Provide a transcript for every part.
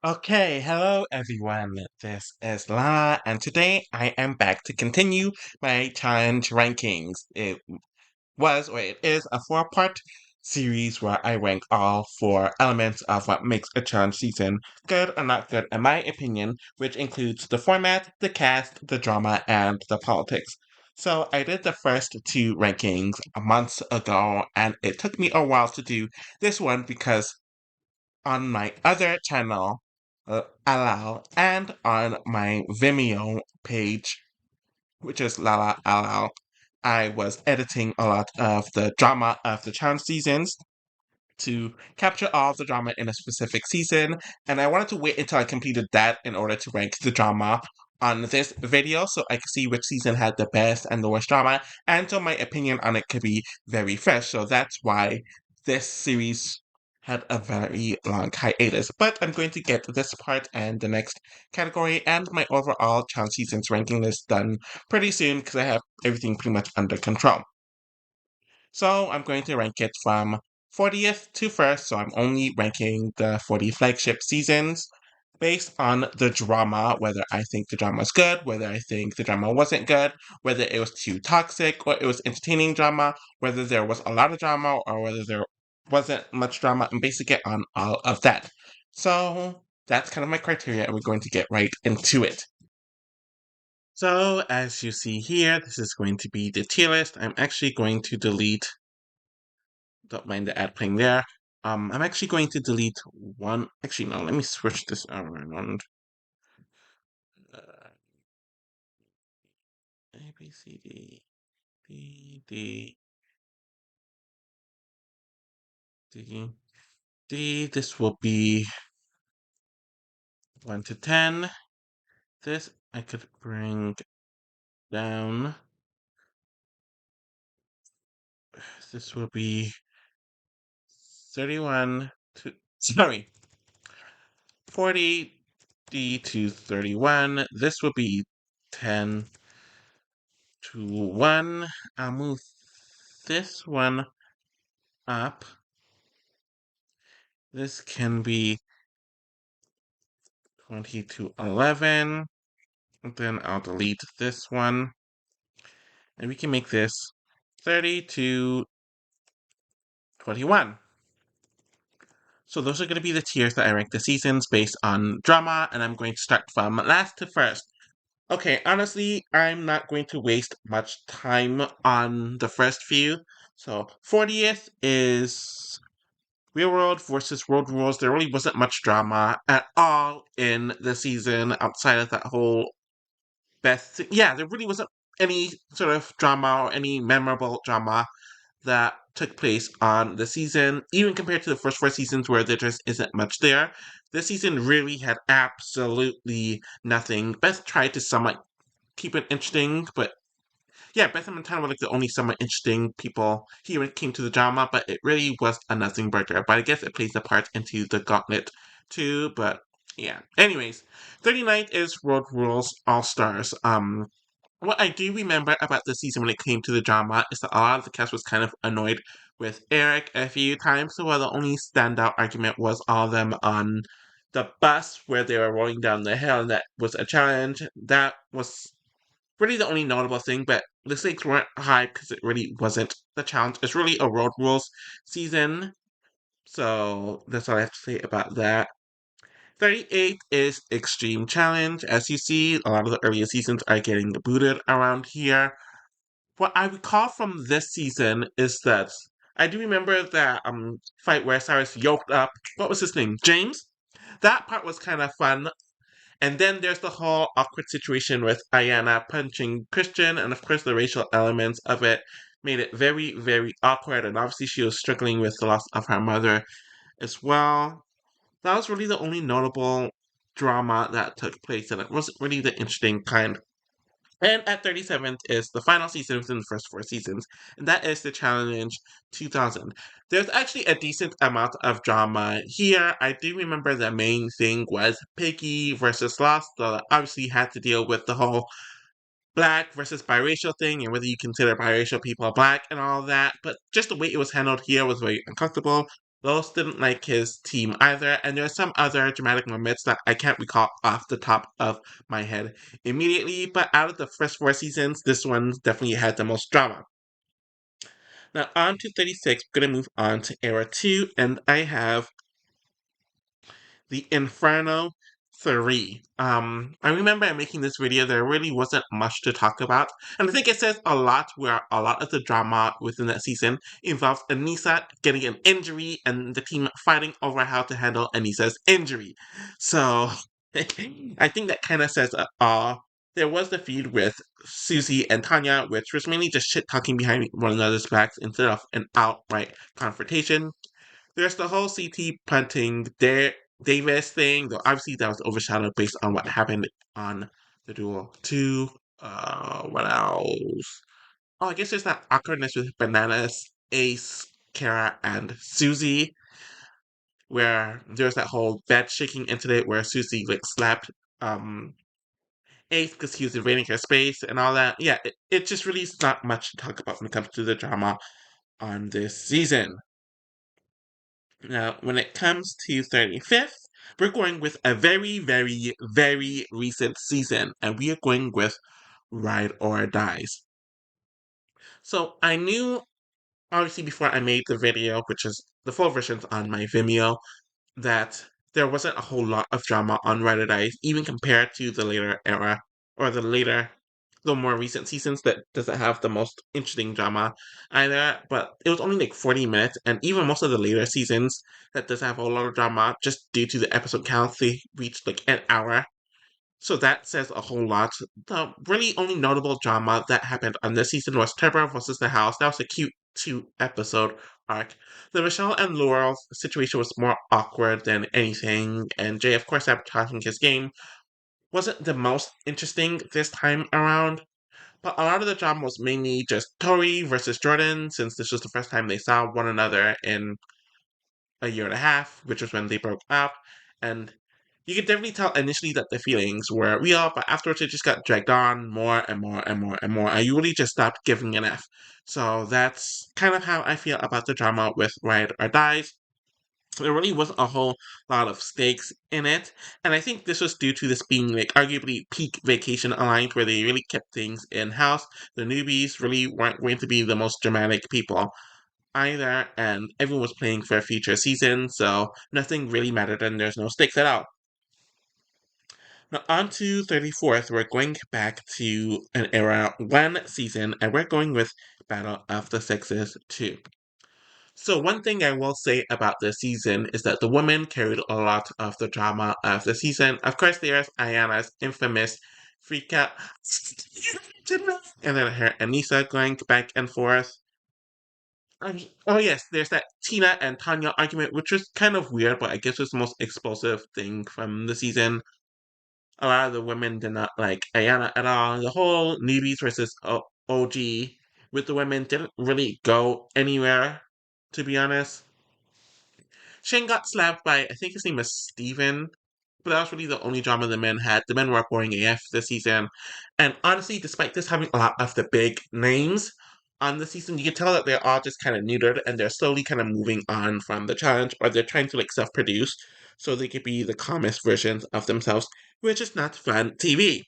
Okay, hello everyone. This is La, and today I am back to continue my challenge rankings. It is a four-part series where I rank all four elements of what makes a challenge season good or not good, in my opinion, which includes the format, the cast, the drama, and the politics. So I did the first two rankings months ago, and it took me a while to do this one because on my other channel, Alal, and on my Vimeo page, which is Lala Alal, I was editing a lot of the drama of the challenge seasons to capture all of the drama in a specific season, and I wanted to wait until I completed that in order to rank the drama on this video so I could see which season had the best and the worst drama, and so my opinion on it could be very fresh. So that's why this series had a very long hiatus. But I'm going to get this part and the next category and my overall challenge seasons ranking list done pretty soon because I have everything pretty much under control. So I'm going to rank it from 40th to 1st, so I'm only ranking the 40 flagship seasons based on the drama, whether I think the drama was good, whether I think the drama wasn't good, whether it was too toxic or it was entertaining drama, whether there was a lot of drama or whether there wasn't much drama, and basing it on all of that. So that's kind of my criteria, and we're going to get right into it. So as you see here, this is going to be the tier list. I'm actually going to delete, don't mind the ad playing there. I'm actually going to delete one. Actually, no, let me switch this around. Uh, A, B, C, D, D. This will be 1 to 10. This I could bring down. This will be 31 to, sorry, 40 D to 31. This will be 10 to 1. I'll move this one up. This can be 20 to 11. Then I'll delete this one. And we can make this 30 to 21. So those are going to be the tiers that I rank the seasons based on drama, and I'm going to start from last to first. Okay, honestly, I'm not going to waste much time on the first few. So 40th is Real World versus World Rules. There really wasn't much drama at all in the season outside of that whole yeah, there really wasn't any sort of drama or any memorable drama that took place on the season, even compared to the first four seasons where there just isn't much there. This season really had absolutely nothing. Beth tried to somewhat keep it interesting, but yeah, Beth and Montana were like the only somewhat interesting people here when it came to the drama, but it really was a nothing burger. But I guess it plays a part into the gauntlet too, but yeah. Anyways, 39th is Road Rules All Stars. What I do remember about the season when it came to the drama is that a lot of the cast was kind of annoyed with Eric a few times. So while the only standout argument was all of them on the bus where they were rolling down the hill, and that was a challenge. That was really the only notable thing, but the stakes weren't high because it really wasn't the challenge. It's really a road rules season. So that's all I have to say about that. 38 is Extreme Challenge. As you see, a lot of the earlier seasons are getting booted around here. What I recall from this season is that I do remember that fight where Cyrus yoked up, what was his name? James? That part was kind of fun. And then there's the whole awkward situation with Ayana punching Christian, and of course the racial elements of it made it very, very awkward. And obviously she was struggling with the loss of her mother as well. That was really the only notable drama that took place, and it wasn't really the interesting kind. And at 37th is the final season within the first four seasons, and that is the Challenge 2000. There's actually a decent amount of drama here. I do remember the main thing was Piggy versus Lost, so obviously had to deal with the whole black versus biracial thing and whether you consider biracial people black and all that, but just the way it was handled here was very uncomfortable. Lois didn't like his team either, and there are some other dramatic moments that I can't recall off the top of my head immediately, but out of the first four seasons, this one definitely had the most drama. Now, on to 36, we're going to move on to Era 2, and I have the Inferno 3. I remember making this video, there really wasn't much to talk about, and I think it says a lot where a lot of the drama within that season involves Anissa getting an injury and the team fighting over how to handle Anissa's injury. So, I think that kind of says it all. There was the feud with Susie and Tanya, which was mainly just shit talking behind one another's backs instead of an outright confrontation. There's the whole CT punting Davis thing, though obviously that was overshadowed based on what happened on the duel too. What else? Oh, I guess there's that awkwardness with Bananas, Ace, Kara, and Susie, where there's that whole bed shaking incident where Susie like slapped um Ace because he was invading her space and all that. Yeah, it just really is not much to talk about when it comes to the drama on this season. Now, when it comes to 35th, we're going with a very, very, very recent season, and we are going with Ride or Dies. So I knew, obviously, before I made the video, which is the full versions on my Vimeo, that there wasn't a whole lot of drama on Ride or Dies, even compared to the later era, or the more recent seasons that doesn't have the most interesting drama either. But it was only like 40 minutes, and even most of the later seasons that does have a lot of drama, just due to the episode counts, they reached like an hour. So that says a whole lot. The really only notable drama that happened on this season was Trevor versus the House. That was a cute 2 episode arc. The Michelle and Laurel situation was more awkward than anything, and Jay, of course, sabotaging his game wasn't the most interesting this time around. But a lot of the drama was mainly just Tori versus Jordan, since this was the first time they saw one another in a year and a half, which was when they broke up. And you could definitely tell initially that the feelings were real, but afterwards it just got dragged on more and more and more and more. And you really just stopped giving an F. So that's kind of how I feel about the drama with Ride or Dies. There really wasn't a whole lot of stakes in it, and I think this was due to this being like arguably peak Vacation aligned, where they really kept things in house. The newbies really weren't going to be the most dramatic people either, and everyone was playing for a future season, so nothing really mattered and there's no stakes at all. Now, on to 34th, we're going back to an era 1 season, and we're going with Battle of the Sexes 2. So, one thing I will say about this season is that the women carried a lot of the drama of the season. Of course, there's Ayana's infamous freak out, and then her and Nisa going back and forth. Oh yes, there's that Tina and Tanya argument, which was kind of weird, but I guess was the most explosive thing from the season. A lot of the women did not like Ayana at all. The whole newbies versus OG with the women didn't really go anywhere, to be honest. Shane got slapped by, I think his name is Steven, but that was really the only drama the men had. The men were boring AF this season. And honestly, despite this having a lot of the big names on the season, you can tell that they're all just kind of neutered and they're slowly kind of moving on from the challenge, or they're trying to like self produce so they could be the calmest versions of themselves, which is not fun TV.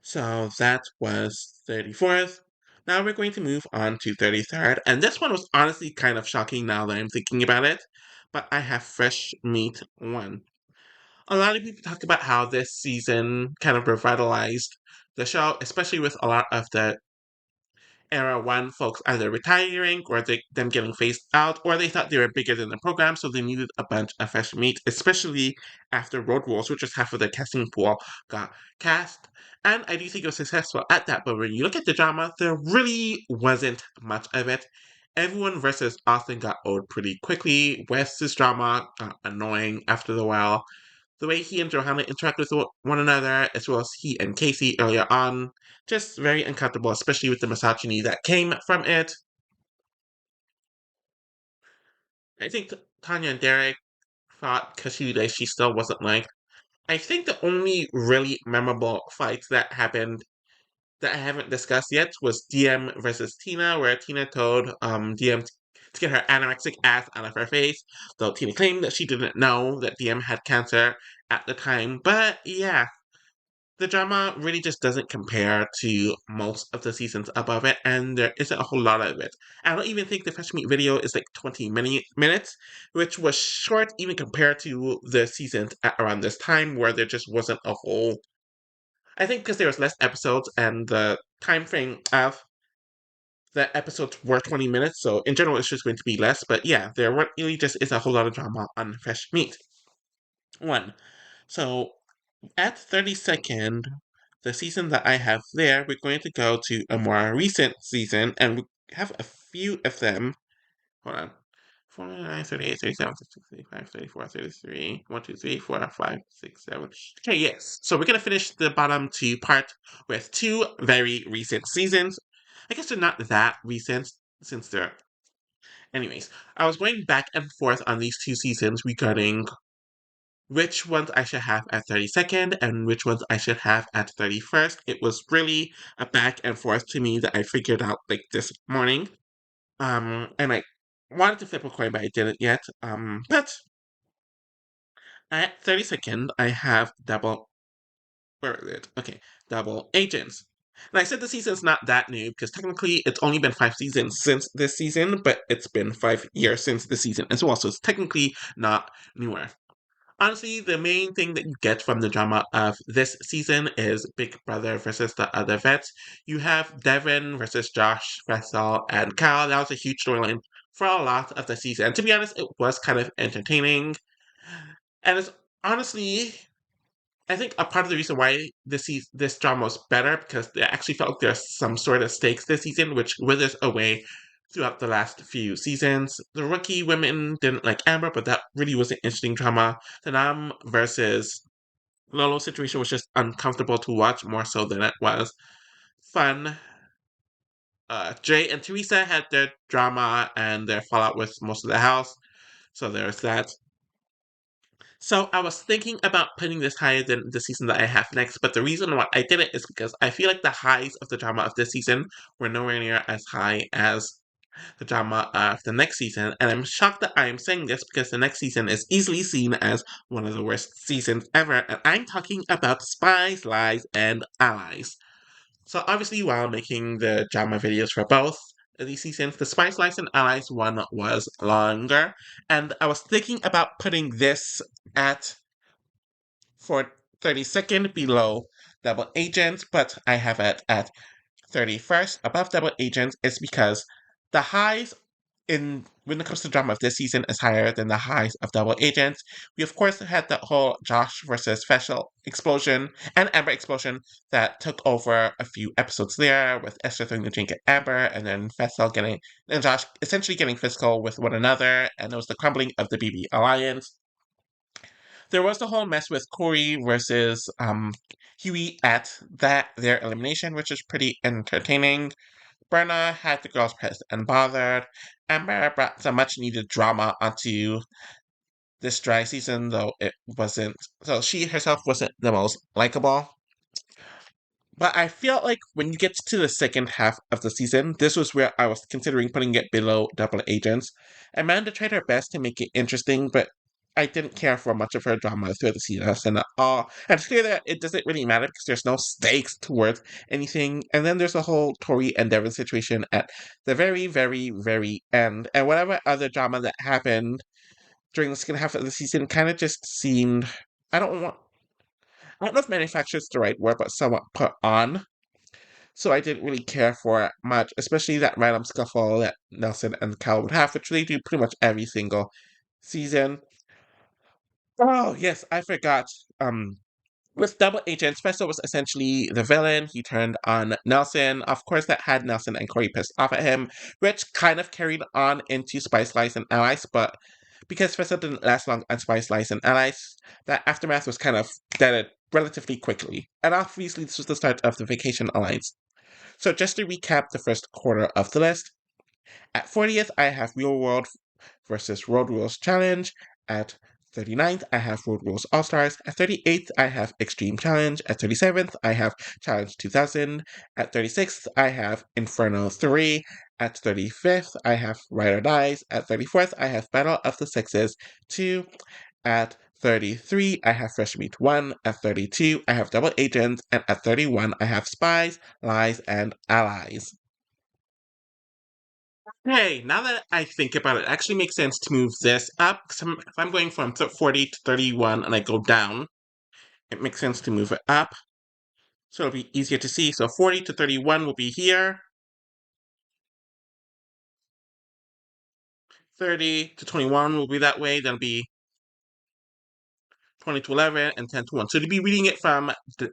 So that was 34th. Now we're going to move on to 33rd, and this one was honestly kind of shocking now that I'm thinking about it, but I have Fresh Meat 1. A lot of people talk about how this season kind of revitalized the show, especially with a lot of the Era 1 folks either retiring or them getting phased out, or they thought they were bigger than the program, so they needed a bunch of fresh meat, especially after Road Rules, which was half of the casting pool, got cast. And I do think it was successful at that, but when you look at the drama, there really wasn't much of it. Everyone versus Austin got old pretty quickly. Wes's drama got annoying after a while. The way he and Johanna interact with one another, as well as he and Casey earlier on, just very uncomfortable, especially with the misogyny that came from it. I think Tanya and Derek fought because she realized she still wasn't liked. I think the only really memorable fights that happened that I haven't discussed yet was DM versus Tina, where Tina told DM to get her anorexic ass out of her face, though Tina claimed that she didn't know that DM had cancer at the time. But yeah, the drama really just doesn't compare to most of the seasons above it, and there isn't a whole lot of it. I don't even think the Fresh Meat video is like 20 minutes, which was short even compared to the seasons at around this time where there just wasn't a whole. I think because there was less episodes and the time frame of the episodes were 20 minutes, so in general it's just going to be less. But yeah, there really just is a whole lot of drama on Fresh Meat. One. So at 32nd, the season that I have there, we're going to go to a more recent season, and we have a few of them. Hold on. 49, 38, 37, 36, 35, 34, 33, 1, 2, 3, 4, 5, 6, 7. Okay, yes. So we're going to finish the bottom two part with two very recent seasons. I guess they're not that recent since they're. Anyways, I was going back and forth on these two seasons regarding which ones I should have at 32nd and which ones I should have at 31st. It was really a back and forth to me that I figured out like this morning. And I wanted to flip a coin, but I didn't yet. But at 32nd, I have double. Where is it? Okay, double agents. And I said the season's not that new because technically it's only been 5 seasons since this season, but it's been 5 years since the season as well, so it's technically not newer. Honestly, the main thing that you get from the drama of this season is Big Brother versus the other vets. You have Devin versus Josh, Faisal, and Kyle. That was a huge storyline for a lot of the season. And to be honest, it was kind of entertaining. And it's honestly, I think a part of the reason why this drama was better because I actually felt like there's some sort of stakes this season, which withers away throughout the last few seasons. The rookie women didn't like Amber, but that really was an interesting drama. The Nam versus Lolo situation was just uncomfortable to watch more so than it was fun. Jay and Teresa had their drama and their fallout with most of the house, so there's that. So I was thinking about putting this higher than the season that I have next, but the reason why I did it is because I feel like the highs of the drama of this season were nowhere near as high as the drama of the next season, and I'm shocked that I am saying this because the next season is easily seen as one of the worst seasons ever, and I'm talking about Spies, Lies, and Allies. So obviously, while making the drama videos for both of these seasons, the Spice Lies and Allies one was longer, and I was thinking about putting this at for 32nd below Double Agent, but I have it at 31st above Double Agent is because the highs in when it comes to drama of this season is higher than the highs of Double Agents. We of course had the whole Josh versus Special explosion and Amber explosion that took over a few episodes there with Esther throwing the drink at Amber and then Fessel getting and Josh essentially getting physical with one another, and it was the crumbling of the BB alliance. There was the whole mess with Corey versus Huey at their elimination, which is pretty entertaining. Brenna had the girls pressed and bothered. Amber brought some much needed drama onto this dry season, though it wasn't. So she herself wasn't the most likable. But I feel like when you get to the second half of the season, this was where I was considering putting it below Double Agents. Amanda tried her best to make it interesting, but I didn't care for much of her drama throughout the season at all. And it's clear that it doesn't really matter because there's no stakes towards anything. And then there's the whole Tori and Devin situation at the very, very, very end. And whatever other drama that happened during the second half of the season kind of just seemed. I don't want. I don't know if manufactured is the right word, but somewhat put on. So I didn't really care for it much, especially that random scuffle that Nelson and Cal would have, which they do pretty much every single season. Oh, yes, I forgot. With Double Agent, Special was essentially the villain. He turned on Nelson. Of course, that had Nelson and Corey pissed off at him, which kind of carried on into Spice Lies and Allies, but because Special didn't last long on Spice Lies and Allies, that aftermath was kind of deaded relatively quickly. And obviously, this was the start of the Vacation Alliance. So just to recap the first quarter of the list, at 40th, I have Real World versus Road Rules Challenge. At 39th, I have Road Rules All Stars. At 38th, I have Extreme Challenge. At 37th, I have Challenge 2000. At 36th, I have Inferno 3. At 35th, I have Ride or Dies. At 34th, I have Battle of the Sexes 2. At 33, I have Fresh Meat 1. At 32, I have Double Agents. And at 31, I have Spies, Lies, and Allies. Hey, now that I think about it, it actually makes sense to move this up. 'Cause if I'm going from 40 to 31 and I go down, it makes sense to move it up. So it'll be easier to see. So 40 to 31 will be here. 30 to 21 will be that way. Then it'll be 20 to 11 and 10 to 1. So to be reading it from the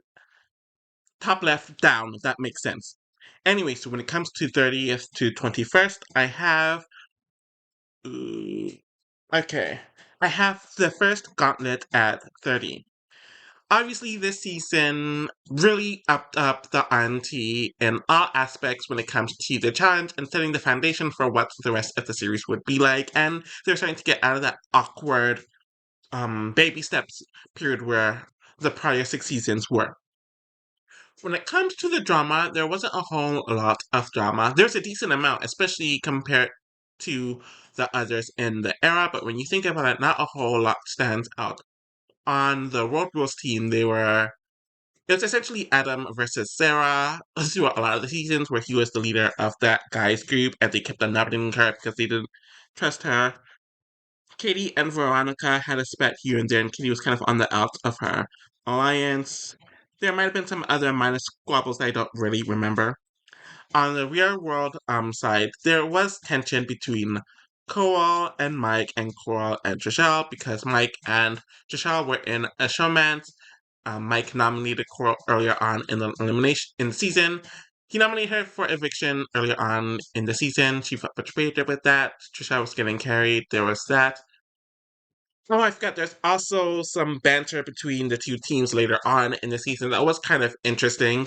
top left down, if that makes sense. Anyway, so when it comes to 30th to 21st, I have. Okay. I have the first gauntlet at 30. Obviously, this season really upped up the ante in all aspects when it comes to the challenge and setting the foundation for what the rest of the series would be like. And they're starting to get out of that awkward baby steps period where the prior 6 seasons were. When it comes to the drama, there wasn't a whole lot of drama. There's a decent amount, especially compared to the others in the era, but when you think about it, not a whole lot stands out. On the Road Rules team, it was essentially Adam versus Sarah throughout a lot of the seasons where he was the leader of that guy's group and they kept on nominating her because they didn't trust her. Katie and Veronica had a spat here and there, and Katie was kind of on the out of her alliance. There might have been some other minor squabbles I don't really remember. On the real world side, there was tension between Coral and Mike and Coral and Trishelle because Mike and Trishelle were in a showmance. Mike nominated Coral earlier on in the elimination in the season. He nominated her for eviction earlier on in the season. She felt betrayed with that. Trishelle was getting carried. There was that. Oh, I forgot. There's also some banter between the two teams later on in the season that was kind of interesting.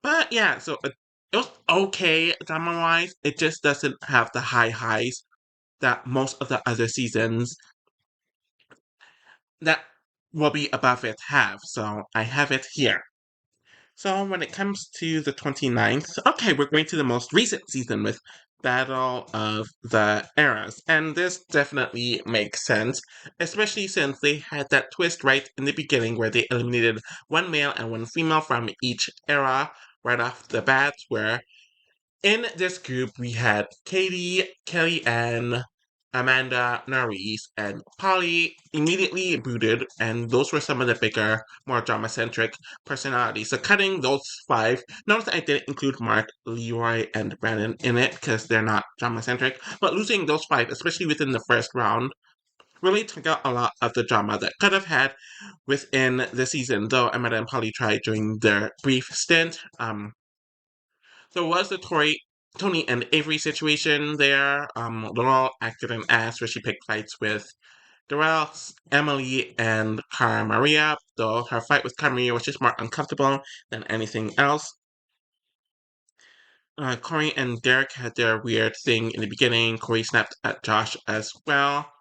But yeah, so it was okay drama wise. It just doesn't have the high highs that most of the other seasons that will be above it have. So I have it here. So when it comes to the 29th, okay, we're going to the most recent season with Battle of the Eras. And this definitely makes sense, especially since they had that twist right in the beginning where they eliminated one male and one female from each era right off the bat, where in this group, we had Katie, Kelly Ann, Amanda, Norris, and Polly immediately booted, and those were some of the bigger, more drama-centric personalities. So cutting those five, notice that I didn't include Mark, Leroy, and Brandon in it because they're not drama-centric, but losing those five, especially within the first round, really took out a lot of the drama that could have had within the season, though Amanda and Polly tried during their brief stint. There was the Tony and Avery situation there. Laurel acted an ass where she picked fights with Darrell, Emily, and Cara Maria, though her fight with Cara Maria was just more uncomfortable than anything else. Corey and Derek had their weird thing in the beginning. Corey snapped at Josh as well.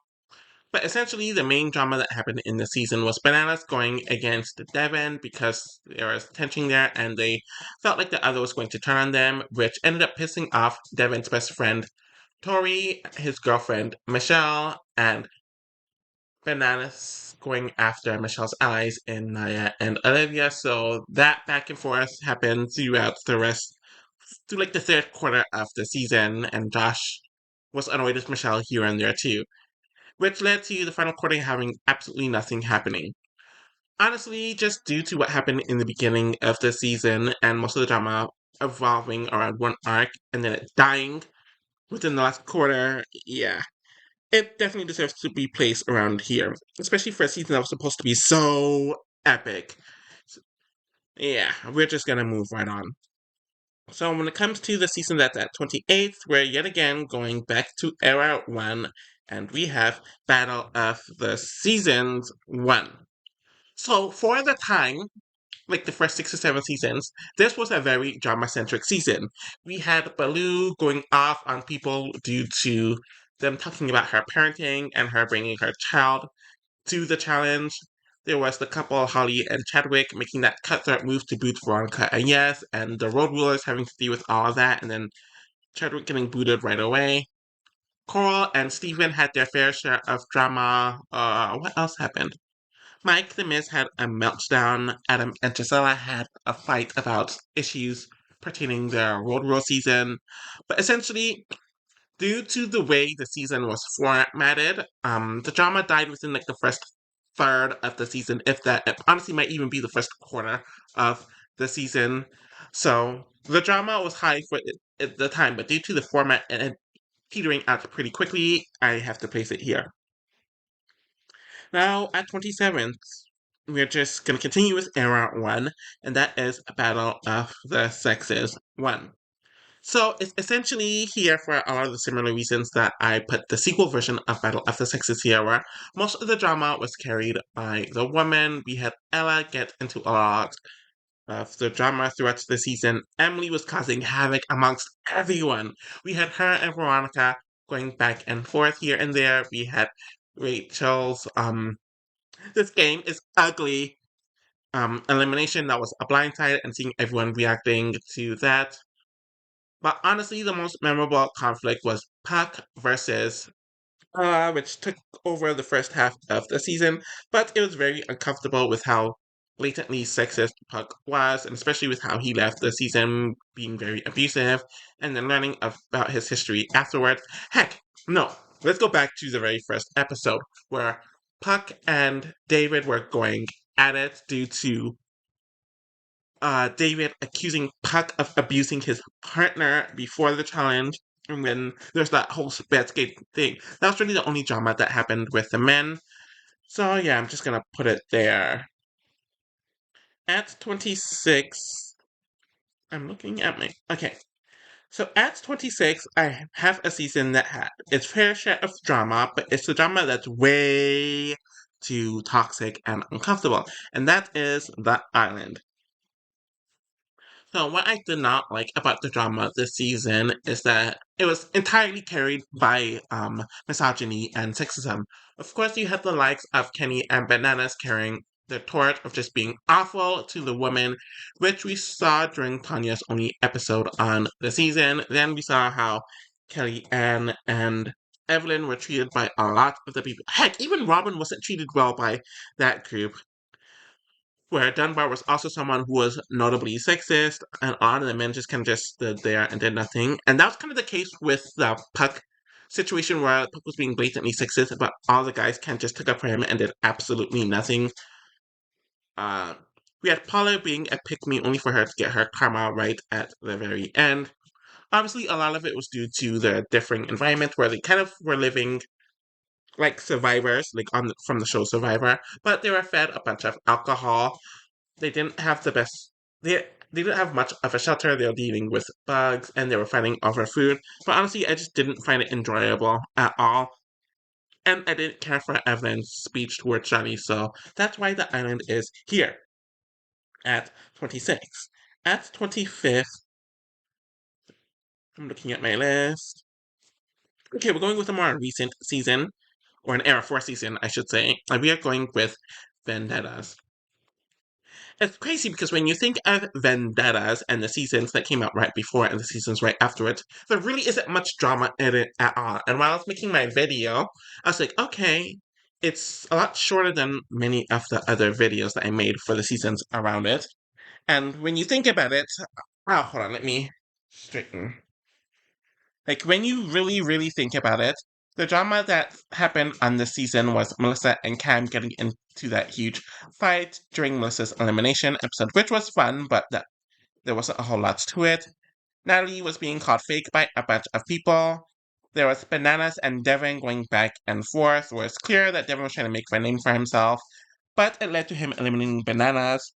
But essentially, the main drama that happened in the season was Bananas going against Devin because there was tension there and they felt like the other was going to turn on them, which ended up pissing off Devin's best friend, Tori, his girlfriend, Michelle, and Bananas going after Michelle's allies in Naya and Olivia. So that back and forth happened throughout through like the third quarter of the season, and Josh was annoyed with Michelle here and there too, which led to the final quarter having absolutely nothing happening. Honestly, just due to what happened in the beginning of the season and most of the drama evolving around one arc and then it dying within the last quarter, yeah, it definitely deserves to be placed around here, especially for a season that was supposed to be so epic. Yeah, we're just gonna move right on. So when it comes to the season that's at 28th, we're yet again going back to Era 1, and we have Battle of the Seasons 1. So for the time, like the first 6 or 7 seasons, this was a very drama-centric season. We had Baloo going off on people due to them talking about her parenting and her bringing her child to the challenge. There was the couple, Holly and Chadwick, making that cutthroat move to boot Veronica and Yes, and the road rulers having to deal with all of that, and then Chadwick getting booted right away. Coral and Steven had their fair share of drama. What else happened? Mike the Miz had a meltdown. Adam and Gisela had a fight about issues pertaining to their Road Rule season. But essentially, due to the way the season was formatted, the drama died within like the first third of the season, if that. It honestly might even be the first quarter of the season. So the drama was high for it at the time, but due to the format and petering out pretty quickly, I have to place it here. Now at 27th, we're just going to continue with Era 1, and that is Battle of the Sexes 1. So it's essentially here for a lot of the similar reasons that I put the sequel version of Battle of the Sexes here, where most of the drama was carried by the woman. We had Ella get into a lot of the drama throughout the season. Emily was causing havoc amongst everyone. We had her and Veronica going back and forth here and there. We had Rachel's this game is ugly elimination that was a blindside and seeing everyone reacting to that. But honestly, the most memorable conflict was Puck versus which took over the first half of the season, but it was very uncomfortable with how blatantly sexist Puck was, and especially with how he left the season being very abusive, and then learning about his history afterwards. Heck, no, let's go back to the very first episode where Puck and David were going at it due to David accusing Puck of abusing his partner before the challenge. And then there's that whole Spetsgate thing. That was really the only drama that happened with the men. So yeah, I'm just gonna put it there. At 26, I'm looking at my. Okay. So at 26, I have a season that had its fair share of drama, but it's the drama that's way too toxic and uncomfortable. And that is The Island. So what I did not like about the drama this season is that it was entirely carried by misogyny and sexism. Of course, you had the likes of Kenny and Bananas carrying the torch of just being awful to the woman, which we saw during Tanya's only episode on the season. Then we saw how Kelly Ann and Evelyn were treated by a lot of the people. Heck, even Robin wasn't treated well by that group, where Dunbar was also someone who was notably sexist, and a lot of the men just kind of just stood there and did nothing. And that was kind of the case with the Puck situation, where Puck was being blatantly sexist, but all the guys kind of just took up for him and did absolutely nothing. Uh, we had Paula being a pick me only for her to get her karma right at the very end. Obviously, a lot of it was due to the differing environment where they kind of were living like survivors, like from the show Survivor, but they were fed a bunch of alcohol. They didn't have the best. They didn't have much of a shelter. They were dealing with bugs and they were fighting over food. But honestly, I just didn't find it enjoyable at all. And I didn't care for Evelyn's speech towards Johnny, so that's why the island is here at 26. At 25th, I'm looking at my list. Okay, we're going with a more recent season, or an Era 4 season, I should say. And we are going with Vendettas. It's crazy because when you think of vendettas and the seasons that came out right before and the seasons right afterwards, there really isn't much drama in it at all. And while I was making my video, I was like, okay, it's a lot shorter than many of the other videos that I made for the seasons around it. And when you think about it, oh, hold on, let me straighten. Like, when you really, really think about it, the drama that happened on this season was Melissa and Cam getting into that huge fight during Melissa's elimination episode, which was fun, but there wasn't a whole lot to it. Natalie was being called fake by a bunch of people. There was Bananas and Devin going back and forth, where it's clear that Devin was trying to make a name for himself, but it led to him eliminating Bananas.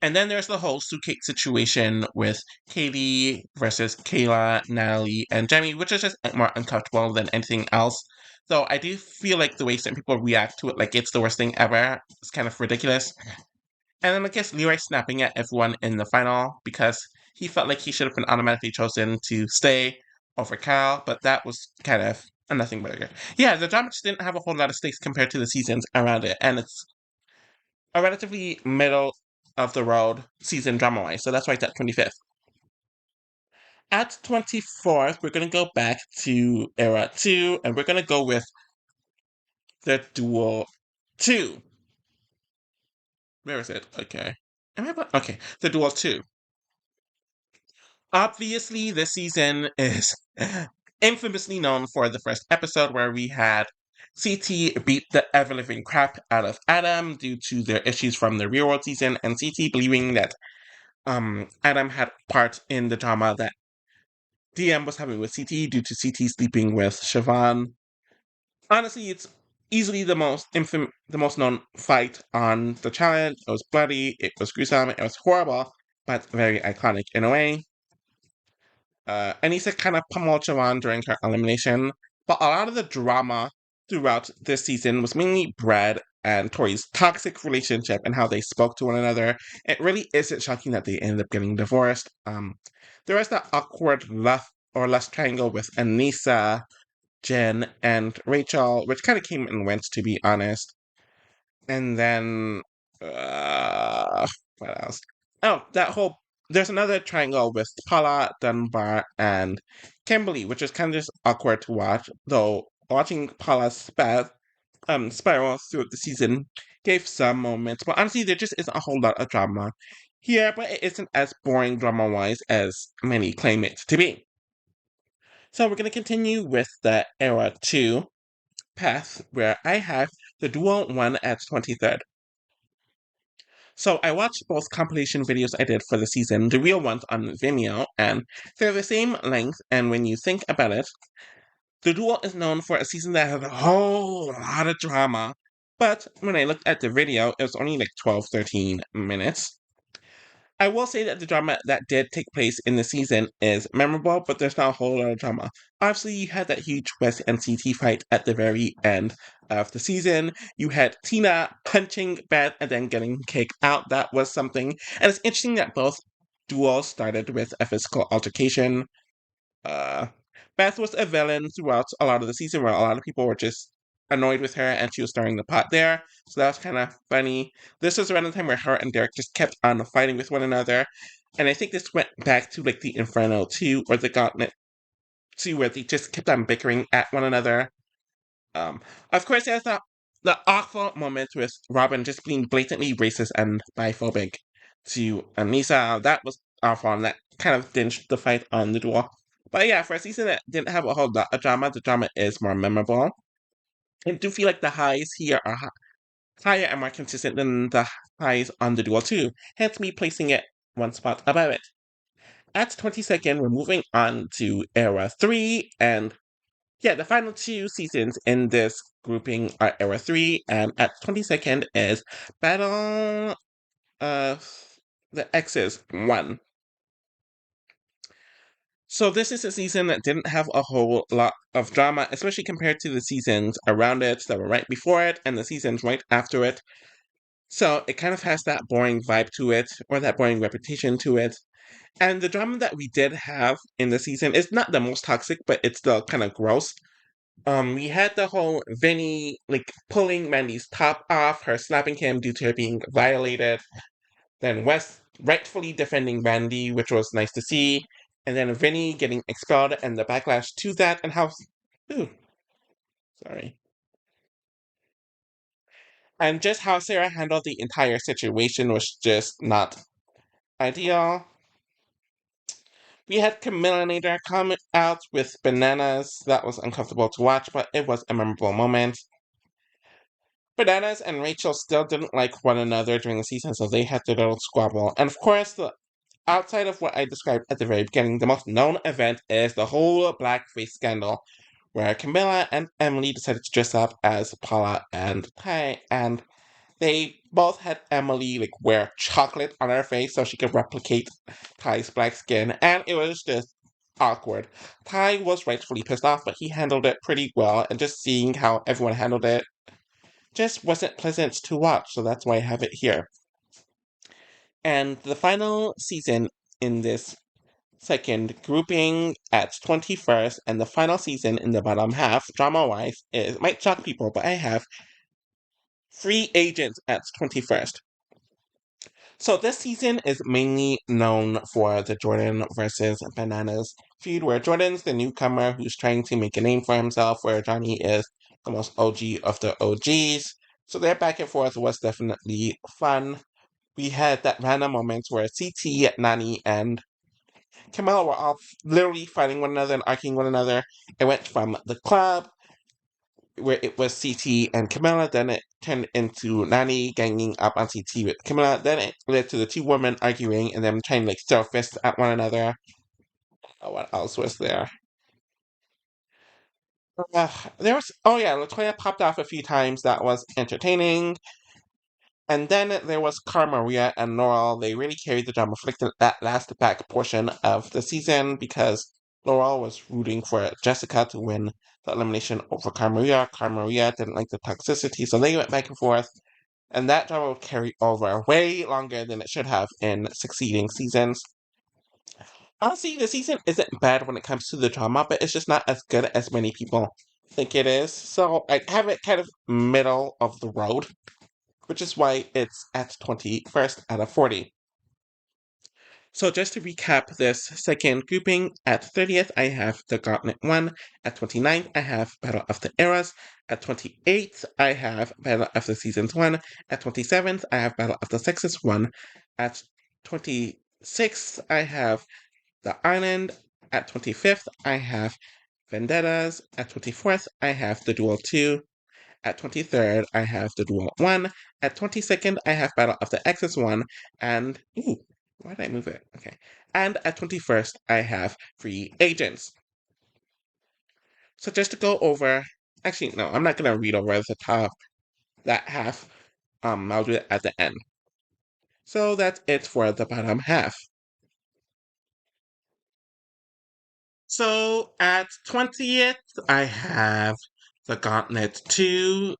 And then there's the whole suitcase situation with Katie versus Kayla, Natalie, and Jamie, which is just more uncomfortable than anything else. Though I do feel like the way some people react to it, like it's the worst thing ever, is kind of ridiculous. And then I guess Leroy snapping at everyone in the final because he felt like he should have been automatically chosen to stay over Carol, but that was kind of a nothing burger. Yeah, the drama just didn't have a whole lot of stakes compared to the seasons around it, and it's a relatively middle of the road season drama wise, so that's why it's at 25th. At 24th, we're going to go back to Era 2, and we're going to go with the Duel 2. Where is it? Okay. Okay, the Duel 2. Obviously, this season is infamously known for the first episode where we had CT beat the ever living crap out of Adam due to their issues from the real world season, and CT believing that Adam had part in the drama that DM was having with CT due to CT sleeping with Siobhan. Honestly, it's easily the most known fight on the challenge. It was bloody, it was gruesome, it was horrible, but very iconic in a way. Anissa kind of pummeled Siobhan during her elimination, but a lot of the drama throughout this season was mainly Brad and Tori's toxic relationship and how they spoke to one another. It really isn't shocking that they ended up getting divorced. There was that awkward left or less triangle with Anissa, Jen, and Rachel, which kind of came and went, to be honest. And then, what else? Oh, there's another triangle with Paula, Dunbar, and Kimberly, which is kind of just awkward to watch, though watching Paula spiral throughout the season gave some moments, but honestly, there just isn't a whole lot of drama here, but it isn't as boring drama-wise as many claim it to be. So we're going to continue with the Era 2 path, where I have the Duel 1 at 23rd. So I watched both compilation videos I did for the season, the real ones on Vimeo, and they're the same length, and when you think about it, the Duel is known for a season that had a whole lot of drama, but when I looked at the video, it was only like 12-13 minutes. I will say that the drama that did take place in the season is memorable, but there's not a whole lot of drama. Obviously, you had that huge West and CT fight at the very end of the season. You had Tina punching Beth and then getting kicked out. That was something. And it's interesting that both duels started with a physical altercation. Uh, Beth was a villain throughout a lot of the season where a lot of people were just annoyed with her and she was stirring the pot there. So that was kind of funny. This was around the time where her and Derek just kept on fighting with one another. And I think this went back to like the Inferno 2 or the Gauntlet 2 where they just kept on bickering at one another. Of course, there's the awful moment with Robin just being blatantly racist and biphobic to Anissa. That was awful, and that kind of dinged the fight on the duel. But yeah, for a season that didn't have a whole lot of drama, the drama is more memorable. I do feel like the highs here are higher and more consistent than the highs on the duel too, hence me placing it one spot above it. At 22nd, we're moving on to Era 3, and yeah, the final two seasons in this grouping are Era 3, and at 22nd is Battle of the X's 1. So this is a season that didn't have a whole lot of drama, especially compared to the seasons around it that were right before it and the seasons right after it. So it kind of has that boring vibe to it, or that boring reputation to it. And the drama that we did have in the season is not the most toxic, but it's still kind of gross. We had the whole Vinny like pulling Mandy's top off, her slapping him due to her being violated. Then Wes rightfully defending Mandy, which was nice to see. And then Vinny getting expelled and the backlash to that and how ooh, sorry. And just how Sarah handled the entire situation was just not ideal. We had Camilla Nader come out with bananas. That was uncomfortable to watch, but it was a memorable moment. Bananas and Rachel still didn't like one another during the season, so they had their little squabble. And of course, outside of what I described at the very beginning, the most known event is the whole blackface scandal, where Camilla and Emily decided to dress up as Paula and Ty, and they both had Emily like wear chocolate on her face so she could replicate Ty's black skin, and it was just awkward. Ty was rightfully pissed off, but he handled it pretty well, and just seeing how everyone handled it just wasn't pleasant to watch, so that's why I have it here. And the final season in this second grouping at 21st, and the final season in the bottom half, drama-wise, is might shock people, but I have Free Agents at 21st. So this season is mainly known for the Jordan versus Bananas feud, where Jordan's the newcomer who's trying to make a name for himself, where Johnny is the most OG of the OGs. So their back and forth was definitely fun. We had that random moments where CT, Nani, and Camilla were all literally fighting one another and arguing one another. It went from the club where it was CT and Camilla, then it turned into Nani ganging up on CT with Camilla, then it led to the two women arguing and them trying to like throw fists at one another. Oh, what else was there? There was, oh yeah, Latoya popped off a few times. That was entertaining. And then there was Maria and Laurel. They really carried the drama for like that last back portion of the season because Laurel was rooting for Jessica to win the elimination over Maria. Maria didn't like the toxicity, so they went back and forth. And that drama would carry over way longer than it should have in succeeding seasons. Honestly, the season isn't bad when it comes to the drama, but it's just not as good as many people think it is. So I have it kind of middle of the road, which is why it's at 21st out of 40. So just to recap this second grouping, at 30th I have The Gauntlet 1, at 29th I have Battle of the Eras, at 28th I have Battle of the Seasons 1, at 27th I have Battle of the Sexes 1, at 26th I have The Island, at 25th I have Vendettas, at 24th I have The Duel 2, at 23rd, I have The Duel 1. At 22nd, I have Battle of the Exes 1. And, ooh, why did I move it? Okay. And at 21st, I have Free Agents. So just to go over, actually, no, I'm not going to read over the top, that half. I'll do it at the end. So that's it for the bottom half. So at 20th, I have The Gauntlet 2.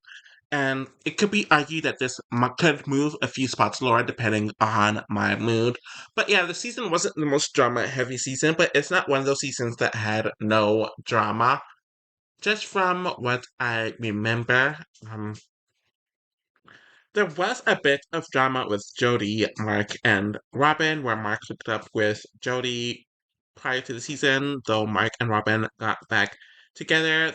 And it could be argued that this could move a few spots lower depending on my mood. But yeah, the season wasn't the most drama heavy season, but it's not one of those seasons that had no drama. Just from what I remember, there was a bit of drama with Jody, Mark, and Robin, where Mark hooked up with Jody prior to the season, though Mark and Robin got back together.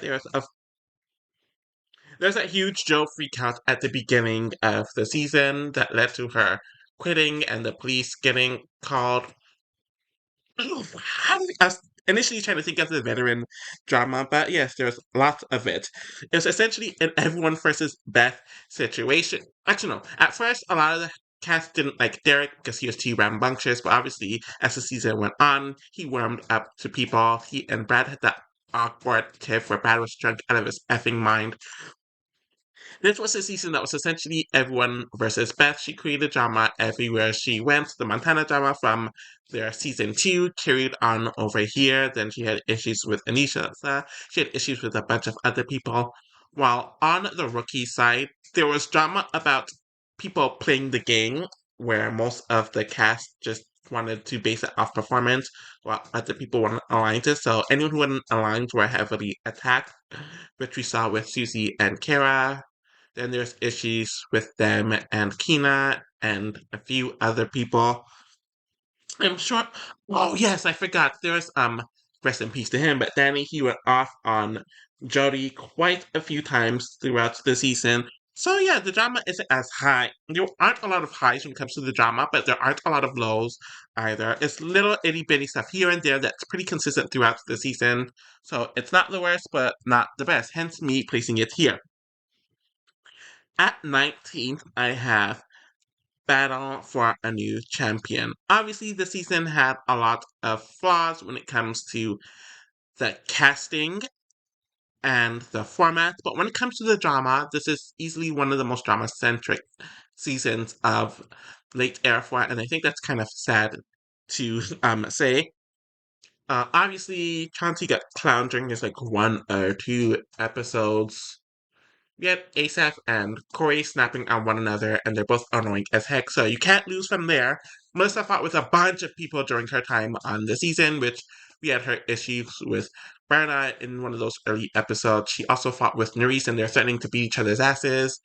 There's that huge Joe freakout at the beginning of the season that led to her quitting and the police getting called. I was initially trying to think of the veteran drama, but yes, there's lots of it. It was essentially an everyone versus Beth situation. Actually, no. At first, a lot of the cast didn't like Derek because he was too rambunctious, but obviously, as the season went on, he warmed up to people. He and Brad had that awkward tiff where Brad was drunk out of his effing mind. This was a season that was essentially everyone versus Beth. She created drama everywhere she went. The Montana drama from their season 2 carried on over here. Then she had issues with Anisha. She had issues with a bunch of other people. While on the rookie side, there was drama about people playing the game, where most of the cast just wanted to base it off performance, while other people weren't aligned to. So anyone who wasn't aligned were heavily attacked, which we saw with Susie and Kara. Then there's issues with them and Kina and a few other people. I'm sure. Oh yes, I forgot. There's rest in peace to him. But Danny, he went off on Jody quite a few times throughout the season. So yeah, the drama isn't as high. There aren't a lot of highs when it comes to the drama, but there aren't a lot of lows either. It's little itty bitty stuff here and there that's pretty consistent throughout the season. So it's not the worst, but not the best. Hence me placing it here. At 19th, I have Battle for a New Champion. Obviously, the season had a lot of flaws when it comes to the casting and the format, but when it comes to the drama, this is easily one of the most drama centric seasons of late era 4, and I think that's kind of sad to say. Obviously, Chauncey got clowned during his like 1 or 2 episodes. We had Asaph and Corey snapping on one another, and they're both annoying as heck, so you can't lose from there. Melissa fought with a bunch of people during her time on the season, which we had her issues with Berna in one of those early episodes. She also fought with Nerys, and they're threatening to beat each other's asses.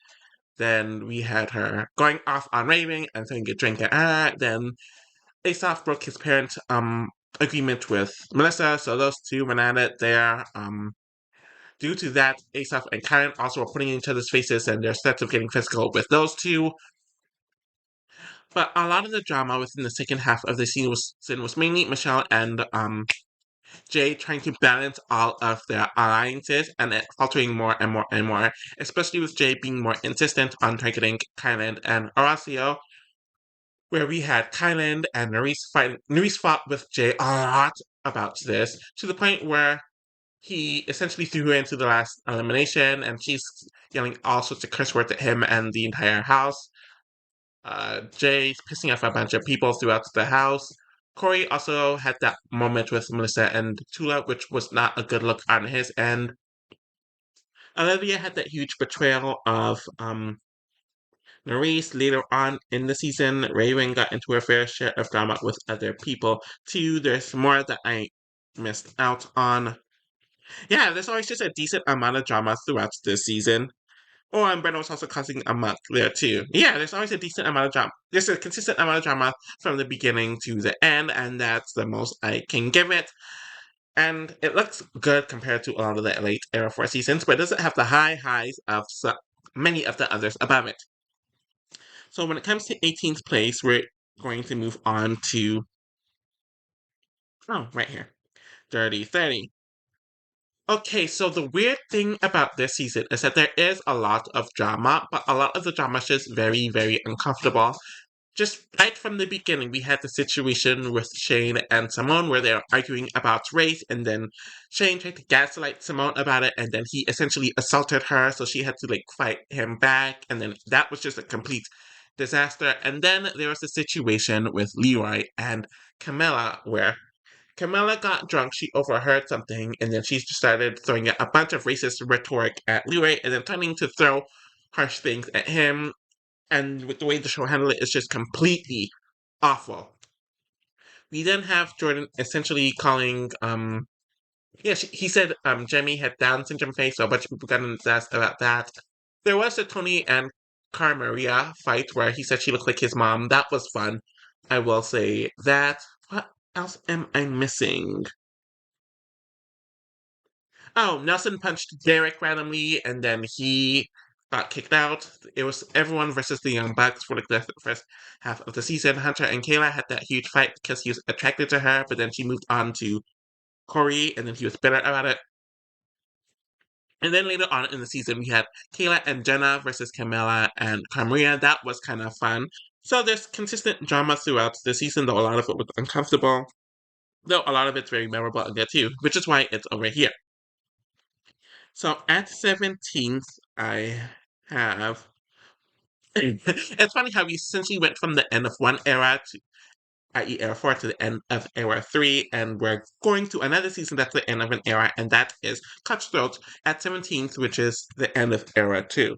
Then we had her going off on raving and throwing a drink at her. Then Aesop broke his parent agreement with Melissa, so those two went at it there. Due to that, Aesop and Karen also were putting in each other's faces, and there's threats of getting physical with those two. But a lot of the drama within the second half of the season was mainly Michelle and Jay trying to balance all of their alliances and it faltering more and more and more, especially with Jay being more insistent on targeting Kyland and Horacio, where we had Kyland and Nerys fight. Nerys fought with Jay a lot about this, to the point where he essentially threw her into the last elimination, and she's yelling all sorts of curse words at him and the entire house. Jay's pissing off a bunch of people throughout the house. Corey also had that moment with Melissa and Tula, which was not a good look on his end. Olivia had that huge betrayal of Nerys later on in the season. Raven got into her fair share of drama with other people too. There's more that I missed out on. Yeah, there's always just a decent amount of drama throughout this season. Oh, and Brenda was also causing a muck there too. Yeah, there's always a decent amount of drama. There's a consistent amount of drama from the beginning to the end, and that's the most I can give it. And it looks good compared to a lot of the late Era 4 seasons, but it doesn't have the high highs of many of the others above it. So when it comes to 18th place, we're going to move on to, oh, right here, Dirty 30. Okay, so the weird thing about this season is that there is a lot of drama, but a lot of the drama is just very, very uncomfortable. Just right from the beginning, we had the situation with Shane and Simone where they're arguing about race, and then Shane tried to gaslight Simone about it, and then he essentially assaulted her, so she had to like fight him back, and then that was just a complete disaster. And then there was a situation with Leroy and Camilla where Camilla got drunk, she overheard something, and then she started throwing a bunch of racist rhetoric at Leroy, and then turning to throw harsh things at him. And with the way the show handled it, it's just completely awful. We then have Jordan essentially calling, yeah, he said Jemmy had Down syndrome face, so a bunch of people got in his ass about that. There was a Tony and Cara Maria fight where he said she looked like his mom. That was fun. I will say that. What else am I missing? Oh, Nelson punched Derek randomly, and then he got kicked out. It was everyone versus the Young Bucks for like the first half of the season. Hunter and Kayla had that huge fight because he was attracted to her, but then she moved on to Corey, and then he was bitter about it. And then later on in the season, we had Kayla and Jenna versus Camilla and Carmaria. That was kind of fun. So there's consistent drama throughout the season, though a lot of it was uncomfortable. Though a lot of it's very memorable again too, which is why it's over here. So at 17th, I have. It's funny how we essentially went from the end of one era, to, i.e., era 4, to the end of era 3, and we're going to another season that's the end of an era, and that is Cutthroat at 17th, which is the end of era 2.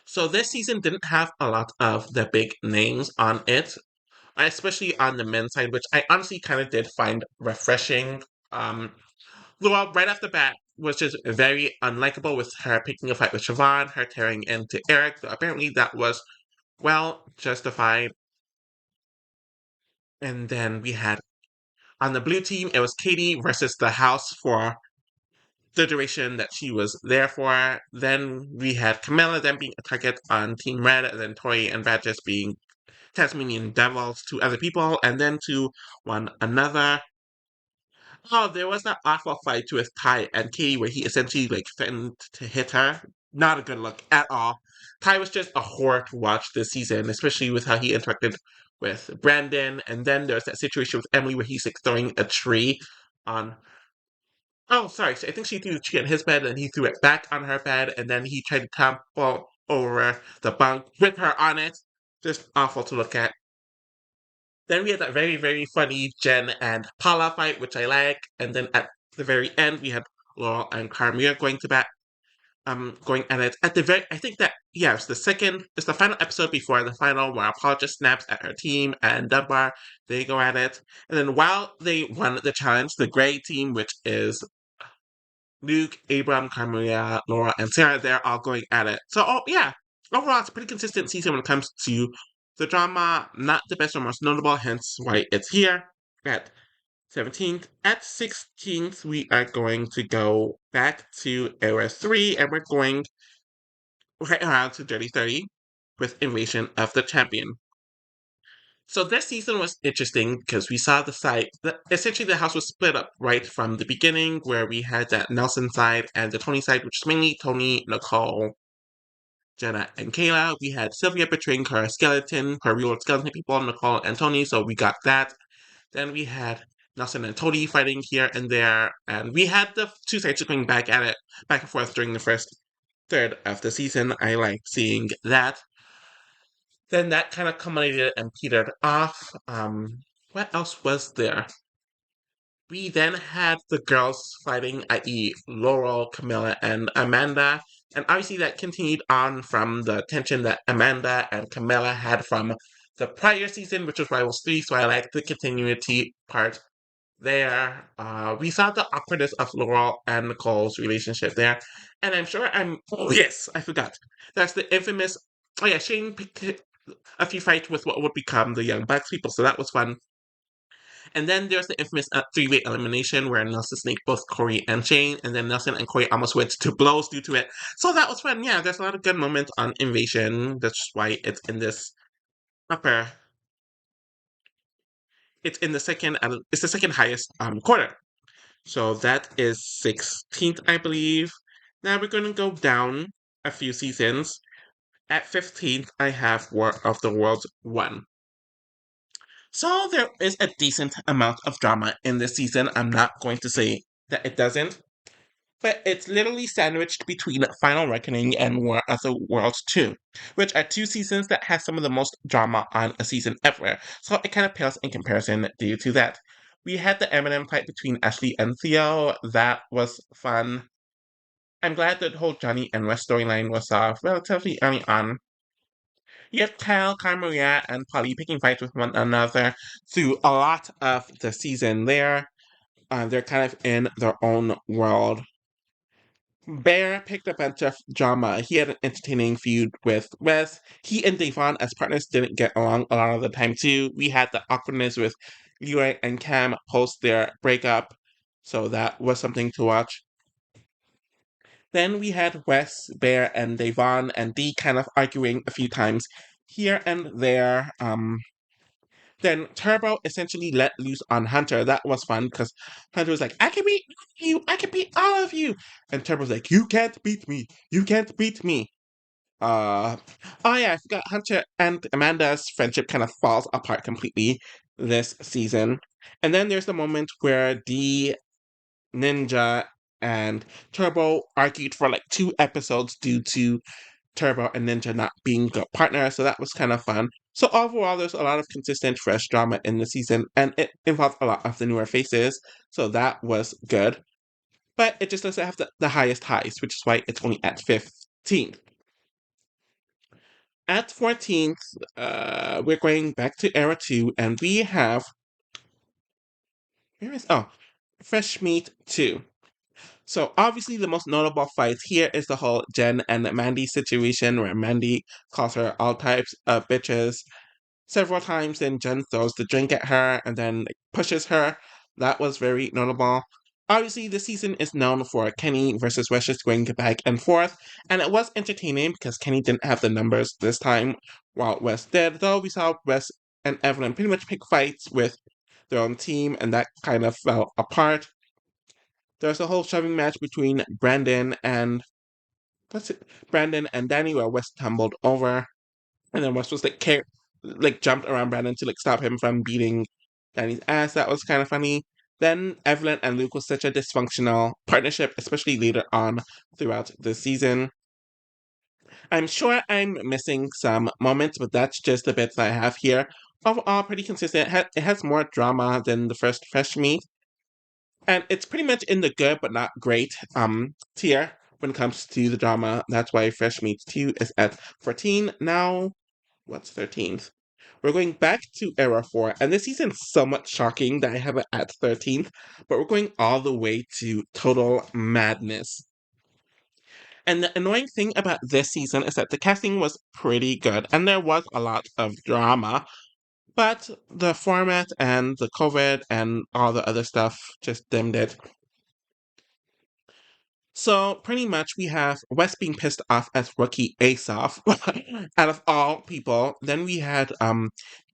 So this season didn't have a lot of the big names on it, especially on the men's side, which I honestly kind of did find refreshing. Well, right off the bat was just very unlikable with her picking a fight with Siobhan, her tearing into Eric. But apparently that was well justified. And then we had on the blue team, it was Katie versus the house for the duration that she was there for. Then we had Camilla then being a target on Team Red, and then Tori and Brad just being Tasmanian devils to other people, and then to one another. Oh, there was that awful fight with Ty and Katie where he essentially like threatened to hit her. Not a good look at all. Ty was just a horror to watch this season, especially with how he interacted with Brandon. And then there's that situation with Emily where he's like throwing a tree on. Oh, sorry. So I think she threw the tree on his bed and he threw it back on her bed. And then he tried to topple over the bunk with her on it. Just awful to look at. Then we had that very, very funny Jen and Paula fight, which I like. And then at the very end, we had Laurel and Carmia going to bat, going at it. At the very, I think that, yeah, it's the final episode before the final where Paula just snaps at her team and Dunbar, they go at it. And then while they won the challenge, the gray team, which is Luke, Abram, Carmelia, Laura, and Sarah, they're all going at it. So, oh, yeah, overall, it's a pretty consistent season when it comes to the drama. Not the best or most notable, hence why it's here at 17th. At 16th, we are going to go back to Era 3, and we're going right around to Dirty 30 with Invasion of the Champion. So this season was interesting because we saw the side, essentially the house was split up right from the beginning, where we had that Nelson side and the Tony side, which is mainly Tony, Nicole, Jenna, and Kayla. We had Sylvia betraying her skeleton, her real skeleton people, Nicole and Tony, so we got that. Then we had Nelson and Tony fighting here and there, and we had the two sides going back at it, back and forth during the first third of the season. I like seeing that. Then that kind of culminated and petered off. What else was there? We then had the girls fighting, i.e., Laurel, Camilla, and Amanda. And obviously, that continued on from the tension that Amanda and Camilla had from the prior season, which was Rivals 3. So I like the continuity part there. We saw the awkwardness of Laurel and Nicole's relationship there. And I'm sure I'm. Oh, yes, I forgot. That's the infamous. Oh, yeah, Shane picked a few fights with what would become the Young Bucks people. So that was fun. And then there's the infamous three-way elimination where Nelson snaked both Corey and Shane, and then Nelson and Corey almost went to blows due to it. So that was fun. Yeah, there's a lot of good moments on Invasion. That's why it's in this upper. It's in the second. It's the second highest quarter. So that is 16th, I believe. Now we're going to go down a few seasons. At 15th, I have War of the Worlds 1. So there is a decent amount of drama in this season. I'm not going to say that it doesn't, but it's literally sandwiched between Final Reckoning and War of the Worlds 2, which are two seasons that have some of the most drama on a season ever. So it kind of pales in comparison due to that. We had the Eminem fight between Ashley and Theo. That was fun. I'm glad that the whole Johnny and West storyline was relatively early on. You have Kyle, Maria, and Polly picking fights with one another through a lot of the season there. They're kind of in their own world. Bear picked a bunch of drama. He had an entertaining feud with Wes. He and Devon as partners didn't get along a lot of the time too. We had the awkwardness with Leroy and Cam post their breakup. So that was something to watch. Then we had Wes, Bear, and Devon and Dee kind of arguing a few times here and there. Then Turbo essentially let loose on Hunter. That was fun because Hunter was like, I can beat you, I can beat all of you. And Turbo's like, you can't beat me, you can't beat me. Oh yeah, I forgot Hunter and Amanda's friendship kind of falls apart completely this season. And then there's the moment where the Ninja and Turbo argued for like 2 episodes due to Turbo and Ninja not being good partners, so that was kind of fun. So overall, there's a lot of consistent, fresh drama in the season, and it involved a lot of the newer faces, so that was good. But it just doesn't have the highest highs, which is why it's only at 15th. At 14th, we're going back to Era 2, and we have... Where is... Oh, Fresh Meat 2. So obviously the most notable fight here is the whole Jen and Mandy situation where Mandy calls her all types of bitches several times, then Jen throws the drink at her and then pushes her. That was very notable. Obviously, the season is known for Kenny versus Wes just going back and forth, and it was entertaining because Kenny didn't have the numbers this time while Wes did, though we saw Wes and Evelyn pretty much pick fights with their own team, and that kind of fell apart. There's a whole shoving match between Brandon and Danny where Wes tumbled over, and then Wes was like jumped around Brandon to like stop him from beating Danny's ass. That was kind of funny. Then Evelyn and Luke was such a dysfunctional partnership, especially later on throughout the season. I'm sure I'm missing some moments, but that's just the bits I have here. Overall, pretty consistent. It has more drama than the first Fresh Meat, and it's pretty much in the good but not great tier when it comes to the drama. That's why Fresh Meat 2 is at 14. Now, what's 13th? We're going back to Era 4, and this season's somewhat shocking that I have it at 13th, but we're going all the way to Total Madness. And the annoying thing about this season is that the casting was pretty good, and there was a lot of drama, but the format and the COVID and all the other stuff just dimmed it. So pretty much we have Wes being pissed off as rookie Aesop out of all people. Then we had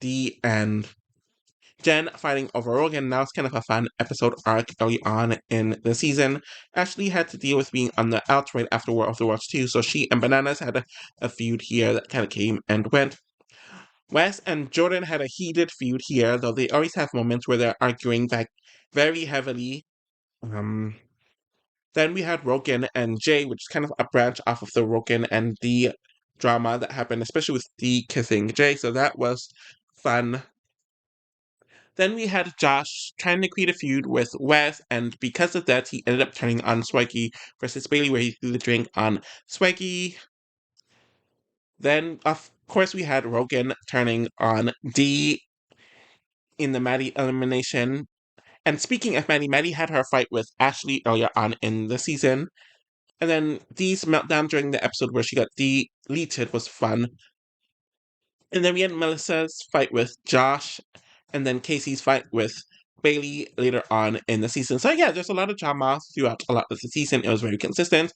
Dee and Jen fighting over Rogan. Now it's kind of a fun episode arc early on in the season. Ashley had to deal with being on the outs right after War of the Worlds 2, so she and Bananas had a feud here that kind of came and went. Wes and Jordan had a heated feud here, though they always have moments where they're arguing back very heavily. Then we had Rogan and Jay, which is kind of a branch off of the Rogan and the drama that happened, especially with the kissing Jay, so that was fun. Then we had Josh trying to create a feud with Wes, and because of that, he ended up turning on Swaggy versus Bailey, where he threw the drink on Swaggy. Then, of course, we had Rogan turning on Dee in the Maddie elimination. And speaking of Maddie, Maddie had her fight with Ashley earlier on in the season. And then Dee's meltdown during the episode where she got deleted was fun. And then we had Melissa's fight with Josh, and then Casey's fight with Bailey later on in the season. So yeah, there's a lot of drama throughout a lot of the season. It was very consistent.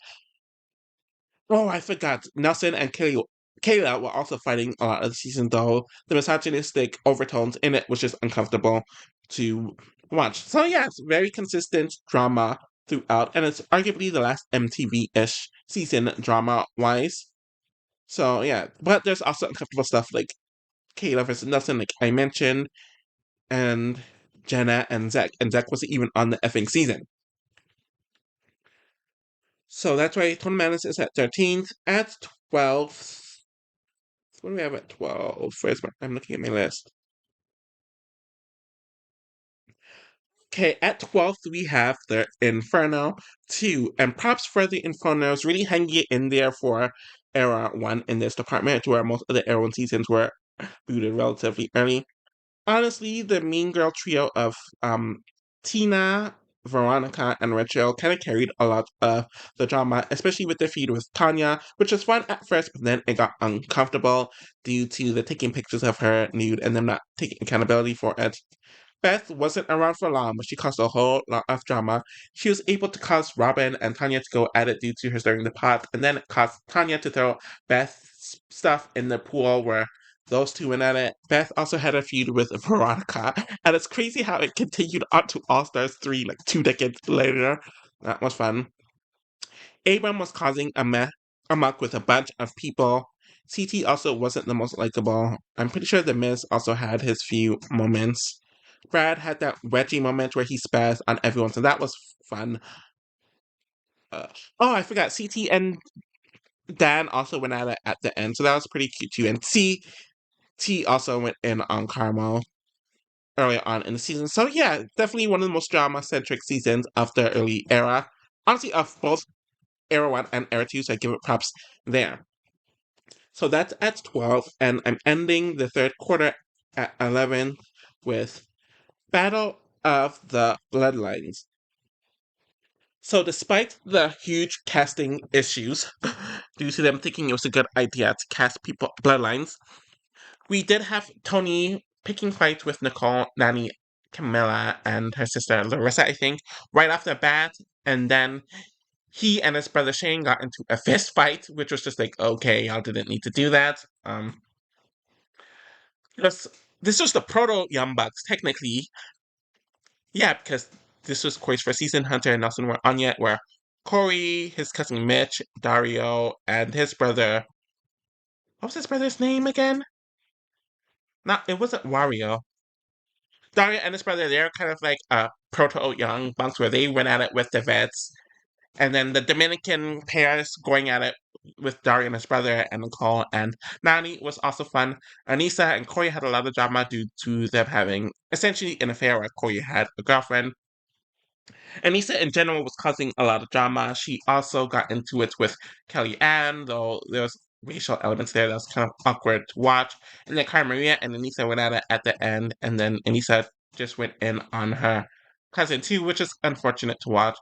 Oh, I forgot. Nelson and Kayla were also fighting a lot of the season, though the misogynistic overtones in it was just uncomfortable to watch. So yeah, it's very consistent drama throughout, and it's arguably the last MTV-ish season drama-wise. So yeah, but there's also uncomfortable stuff like Kayla versus Nelson, like I mentioned, and Jenna and Zach wasn't even on the effing season. So that's why Total Madness is at 13th. At 12th, what do we have at 12? I'm looking at my list. Okay, at 12th we have the Inferno 2, and props for the Infernos really hanging it in there for Era 1 in this department, where most of the Era 1 seasons were booted relatively early. Honestly, the Mean Girl trio of Tina, Veronica, and Rachel kind of carried a lot of the drama, especially with the feud with Tanya, which was fun at first, but then it got uncomfortable due to the taking pictures of her nude and them not taking accountability for it. Beth wasn't around for long, but she caused a whole lot of drama. She was able to cause Robin and Tanya to go at it due to her stirring the pot, and then it caused Tanya to throw Beth's stuff in the pool where those two went at it. Beth also had a feud with Veronica, and it's crazy how it continued on to All Stars 3 like 2 decades later. That was fun. Abram was causing a muck with a bunch of people. CT also wasn't the most likable. I'm pretty sure The Miz also had his few moments. Brad had that wedgie moment where he spazzed on everyone, so that was fun. Uh, oh, I forgot. CT and Dan also went at it at the end, so that was pretty cute too. And CT also went in on Carmel earlier on in the season. So yeah, definitely one of the most drama-centric seasons of the early era. Honestly, of both Era 1 and Era 2, so I give it props there. So that's at 12, and I'm ending the third quarter at 11 with Battle of the Bloodlines. So, despite the huge casting issues, due to them thinking it was a good idea to cast people bloodlines, we did have Tony picking fights with Nicole, Nani, Camilla, and her sister Larissa, I think, right off the bat, and then he and his brother Shane got into a fist fight, which was just like, okay, y'all didn't need to do that. This this was the proto Young Bucks, technically. Yeah, because this was Corey's first season. Hunter and Nelson weren't on yet, where Corey, his cousin Mitch, Dario, and his brother. What was his brother's name again? Not, it wasn't Wario. Dario and his brother, they're kind of like proto Young Bucks, where they went at it with the vets. And then the Dominican pairs going at it with Dario and his brother and Nicole and Nani was also fun. Anissa and Corey had a lot of drama due to them having essentially an affair where Corey had a girlfriend. Anissa in general was causing a lot of drama. She also got into it with Kelly Ann, though there was racial elements there that was kind of awkward to watch. And then Cara Maria and Anissa went at it at the end, and then Anissa just went in on her cousin too, which is unfortunate to watch.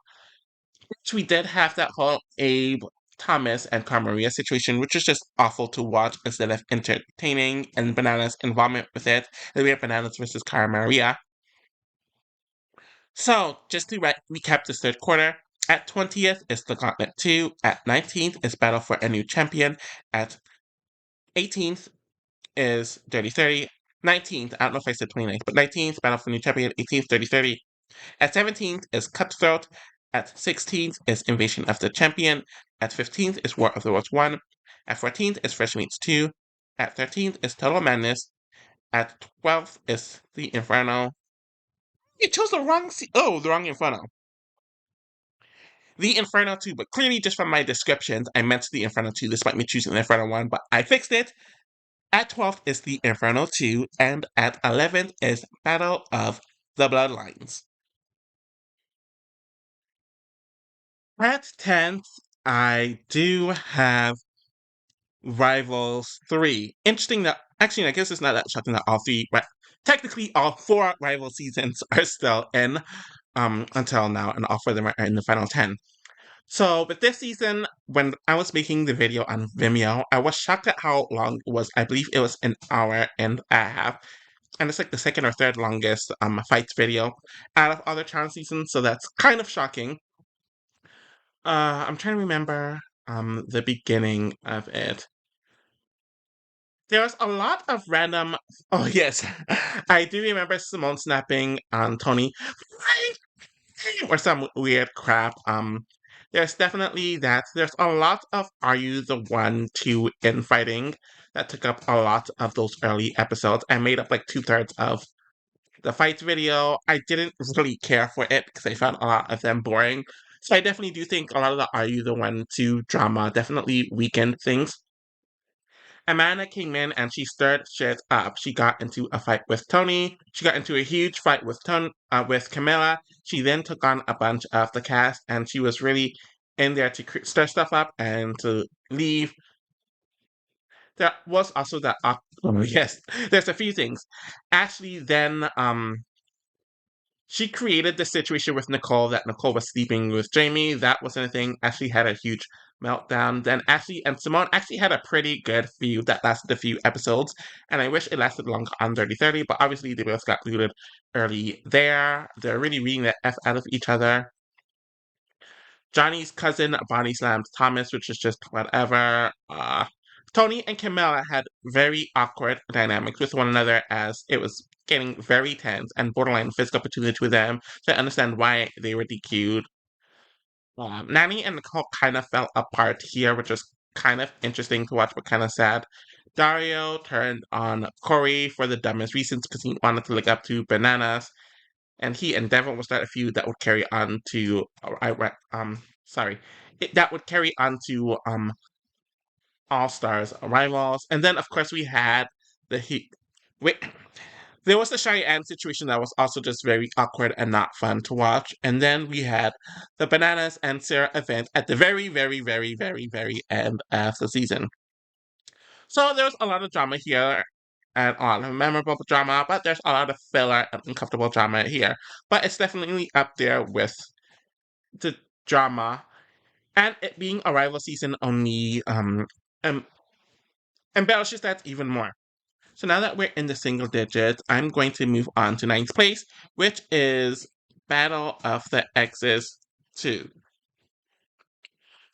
Which we did have that whole Abe Thomas and Cara Maria situation, which was just awful to watch instead of entertaining, and Bananas' involvement with it. And we have Bananas versus Cara Maria. So, just to recap this third quarter, at 20th is the Gauntlet 2, at 19th is Battle for a New Champion, at 18th is Dirty 30, 19th, I don't know if I said 29th, but 19th, Battle for a New Champion, 18th, Dirty 30. At 17th is Cutthroat, at 16th is Invasion of the Champion, at 15th is War of the Worlds 1, at 14th is Fresh Meats 2, at 13th is Total Madness, at 12th is The Inferno. You chose the wrong the wrong Inferno. The Inferno 2, but clearly just from my descriptions, I meant the Inferno 2 despite me choosing the Inferno 1, but I fixed it. At 12th is the Inferno 2, and at 11th is Battle of the Bloodlines. At 10th, I do have Rivals 3. Interesting that, actually, I guess it's not that shocking that all three, but technically all four rival seasons are still in until now, and all four of them are in the final 10. So, but this season, when I was making the video on Vimeo, I was shocked at how long it was. I believe it was an hour and a half. And it's like the second or third longest fights video out of all the challenge seasons, so that's kind of shocking. I'm trying to remember the beginning of it. There was a lot of random. Oh yes, I do remember Simone snapping on Tony or some weird crap. There's definitely that. There's a lot of "Are you the one to infighting" that took up a lot of those early episodes and made up like 2/3 of the fights video. I didn't really care for it because I found a lot of them boring. So I definitely do think a lot of the "Are you the one to" drama definitely weakened things. Amanda came in and she stirred shit up. She got into a fight with Tony. She got into a huge fight with with Camilla. She then took on a bunch of the cast, and she was really in there to stir stuff up and to leave. There was also that. Oh yes, there's a few things. Ashley then she created the situation with Nicole that Nicole was sleeping with Jamie. That wasn't a thing. Ashley had a huge meltdown. Then Ashley and Simone actually had a pretty good feud that lasted a few episodes. And I wish it lasted longer on Dirty 30, but obviously they both got looted early there. They're really reading the F out of each other. Johnny's cousin body slams Thomas, which is just whatever. Tony and Camilla had very awkward dynamics with one another as it was getting very tense and borderline physical between the two of them. So I understand why they were DQ'd. Nanny and Nicole kind of fell apart here, which was kind of interesting to watch, but kind of sad. Dario turned on Corey for the dumbest reasons because he wanted to look up to Bananas, and he and Devon will start a feud that would carry on to that would carry on to All Stars Rivals, and then of course we had the he. Wait, there was the Cheyenne situation that was also just very awkward and not fun to watch, and then we had the Bananas and Sarah event at the very, very, very, very, very end of the season. So there's a lot of drama here and a lot of memorable drama, but there's a lot of filler and uncomfortable drama here. But it's definitely up there with the drama, and it being a rival season only um, embellishes that even more. So now that we're in the single digits, I'm going to move on to ninth place, which is Battle of the Exes 2.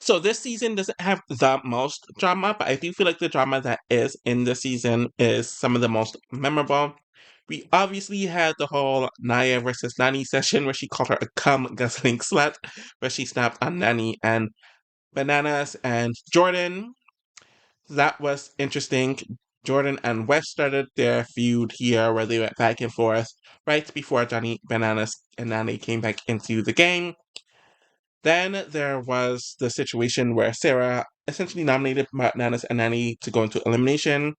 So this season doesn't have the most drama, but I do feel like the drama that is in the season is some of the most memorable. We obviously had the whole Naya versus Nani session where she called her a cum guzzling slut, where she snapped on Nani and Bananas and Jordan. That was interesting. Jordan and Wes started their feud here where they went back and forth right before Johnny Bananas and Nani came back into the game. Then there was the situation where Sarah essentially nominated Bananas and Nani to go into elimination.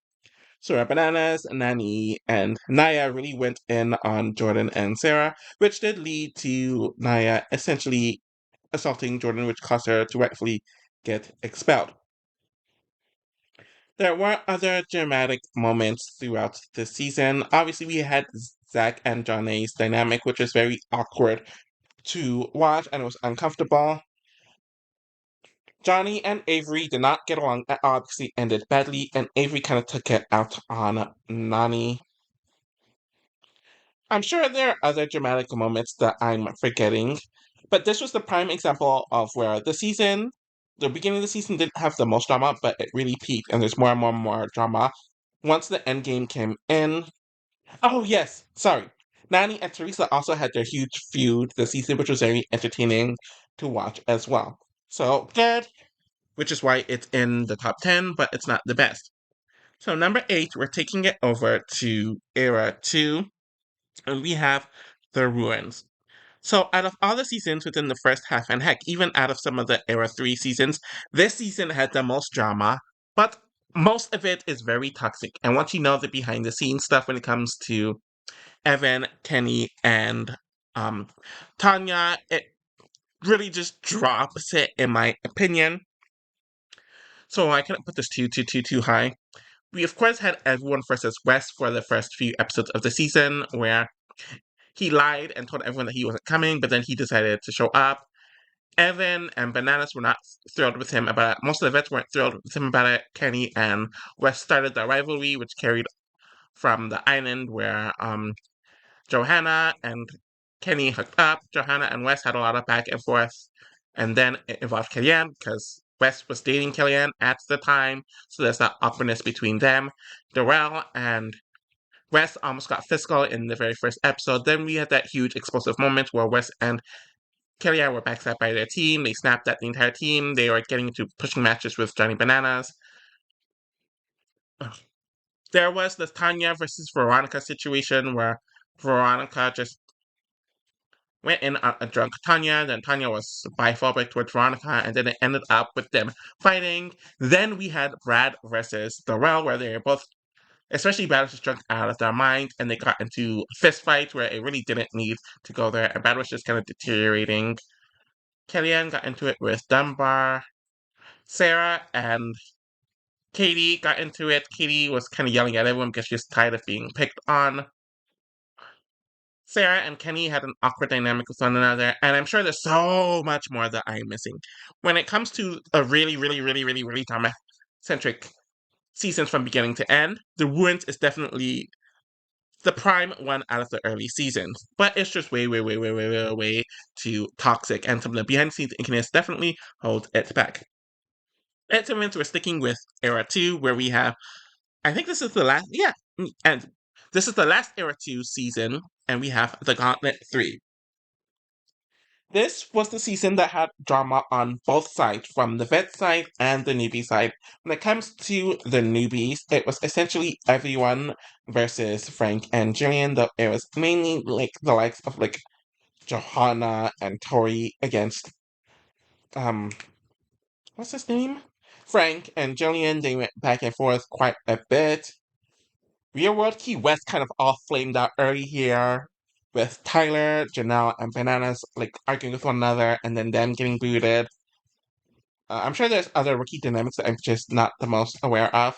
Sarah Bananas, Nani, and Naya really went in on Jordan and Sarah, which did lead to Naya essentially assaulting Jordan, which caused her to rightfully get expelled. There were other dramatic moments throughout the season. Obviously, we had Zach and Johnny's dynamic, which was very awkward to watch and it was uncomfortable. Johnny and Avery did not get along at all because it ended badly, and Avery kind of took it out on Nani. I'm sure there are other dramatic moments that I'm forgetting, but this was the prime example of where the beginning of the season didn't have the most drama, but it really peaked, and there's more and more and more drama. Once the end game came in, oh yes, sorry. Nani and Teresa also had their huge feud this season, which was very entertaining to watch as well. So good, which is why it's in the top 10, but it's not the best. So number 8, we're taking it over to Era 2, and we have The Ruins. So out of all the seasons within the first half, and heck, even out of some of the Era 3 seasons, this season had the most drama, but most of it is very toxic. And once you know the behind the scenes stuff when it comes to Evan, Kenny, and um, Tanya, it really just drops it in my opinion. So I couldn't put this too high. We of course had everyone versus West for the first few episodes of the season, where he lied and told everyone that he wasn't coming, but then he decided to show up. Evan and Bananas were not thrilled with him about it. Most of the vets weren't thrilled with him about it. Kenny and West started the rivalry, which carried from the island where Johanna and Kenny hooked up. Johanna and West had a lot of back and forth. And then it involved Kellyanne because West was dating Kellyanne at the time. So there's that awkwardness between them. Darrell and West almost got physical in the very first episode. Then we had that huge explosive moment where West and Kellyanne were backstabbed by their team. They snapped at the entire team. They were getting into pushing matches with Johnny Bananas. There was the Tanya versus Veronica situation where Veronica just went in on a drunk Tanya, then Tanya was biphobic towards Veronica, and then it ended up with them fighting. Then we had Brad versus Darrell, where they were both, especially Brad was just drunk out of their mind, and they got into a fist fight where it really didn't need to go there, and Brad was just kind of deteriorating. Kellyanne got into it with Dunbar. Sarah and Katie got into it. Katie was kind of yelling at everyone because she was tired of being picked on. Sarah and Kenny had an awkward dynamic with one another, and I'm sure there's so much more that I'm missing. When it comes to a really drama-centric seasons from beginning to end, The Ruins is definitely the prime one out of the early seasons. But it's just way too toxic, and some of the behind-the-scenes inkiness definitely hold it back. At Simmons, we're sticking with Era 2, where we have, I think this is the last, yeah, and this is the last Era 2 season, and we have The Gauntlet 3. This was the season that had drama on both sides, from the vet side and the newbie side. When it comes to the newbies, it was essentially everyone versus Frank and Jillian, though it was mainly like the likes of like Johanna and Tori against um what's his name? Frank and Jillian. They went back and forth quite a bit. Real World Key West kind of all flamed out early here with Tyler, Janelle, and Bananas like arguing with one another and then them getting booted. I'm sure there's other rookie dynamics that I'm just not the most aware of.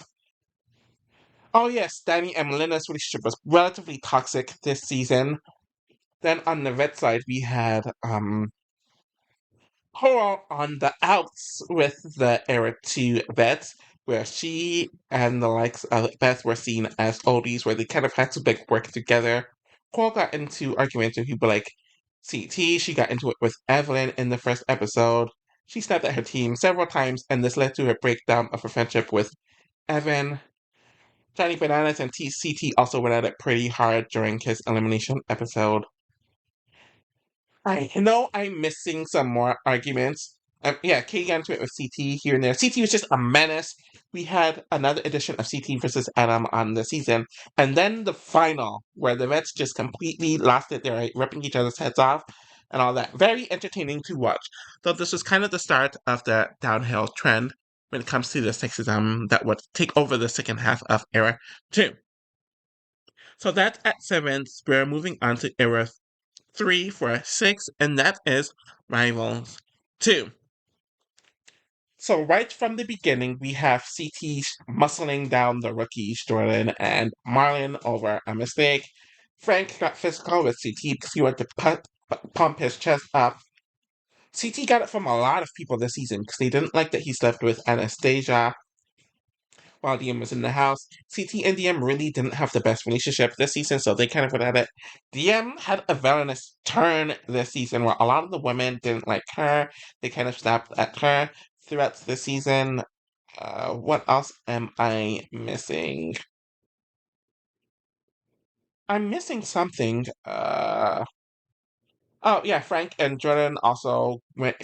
Oh yes, Danny and Melinda's relationship was relatively toxic this season. Then on the vet side, we had Coral on the outs with the Era 2 vets, where she and the likes of Beth were seen as oldies, where they kind of had to like work together. Coral got into arguments with people like CT. She got into it with Evelyn in the first episode. She snapped at her team several times, and this led to her breakdown of her friendship with Evan. Johnny Bananas and CT also went at it pretty hard during his elimination episode. I know I'm missing some more arguments. Yeah, Katie got into it with CT here and there. CT was just a menace. We had another edition of CT versus Adam on the season. And then the final, where the vets just completely lost it. They were ripping each other's heads off and all that. Very entertaining to watch. Though this was kind of the start of the downhill trend when it comes to the sexism that would take over the second half of Era 2. So that's at 7th. We're moving on to Era 3 for 6, and that is Rivals 2. So right from the beginning, we have CT muscling down the rookies, Jordan and Marlon, over a mistake. Frank got physical with CT because he wanted to pump his chest up. CT got it from a lot of people this season because they didn't like that he slept with Anastasia while DM was in the house. CT and DM really didn't have the best relationship this season, so they kind of went at it. DM had a villainous turn this season where a lot of the women didn't like her. They kind of snapped at her throughout the season. What else am I missing? I'm missing something. Oh yeah, Frank and Jordan also went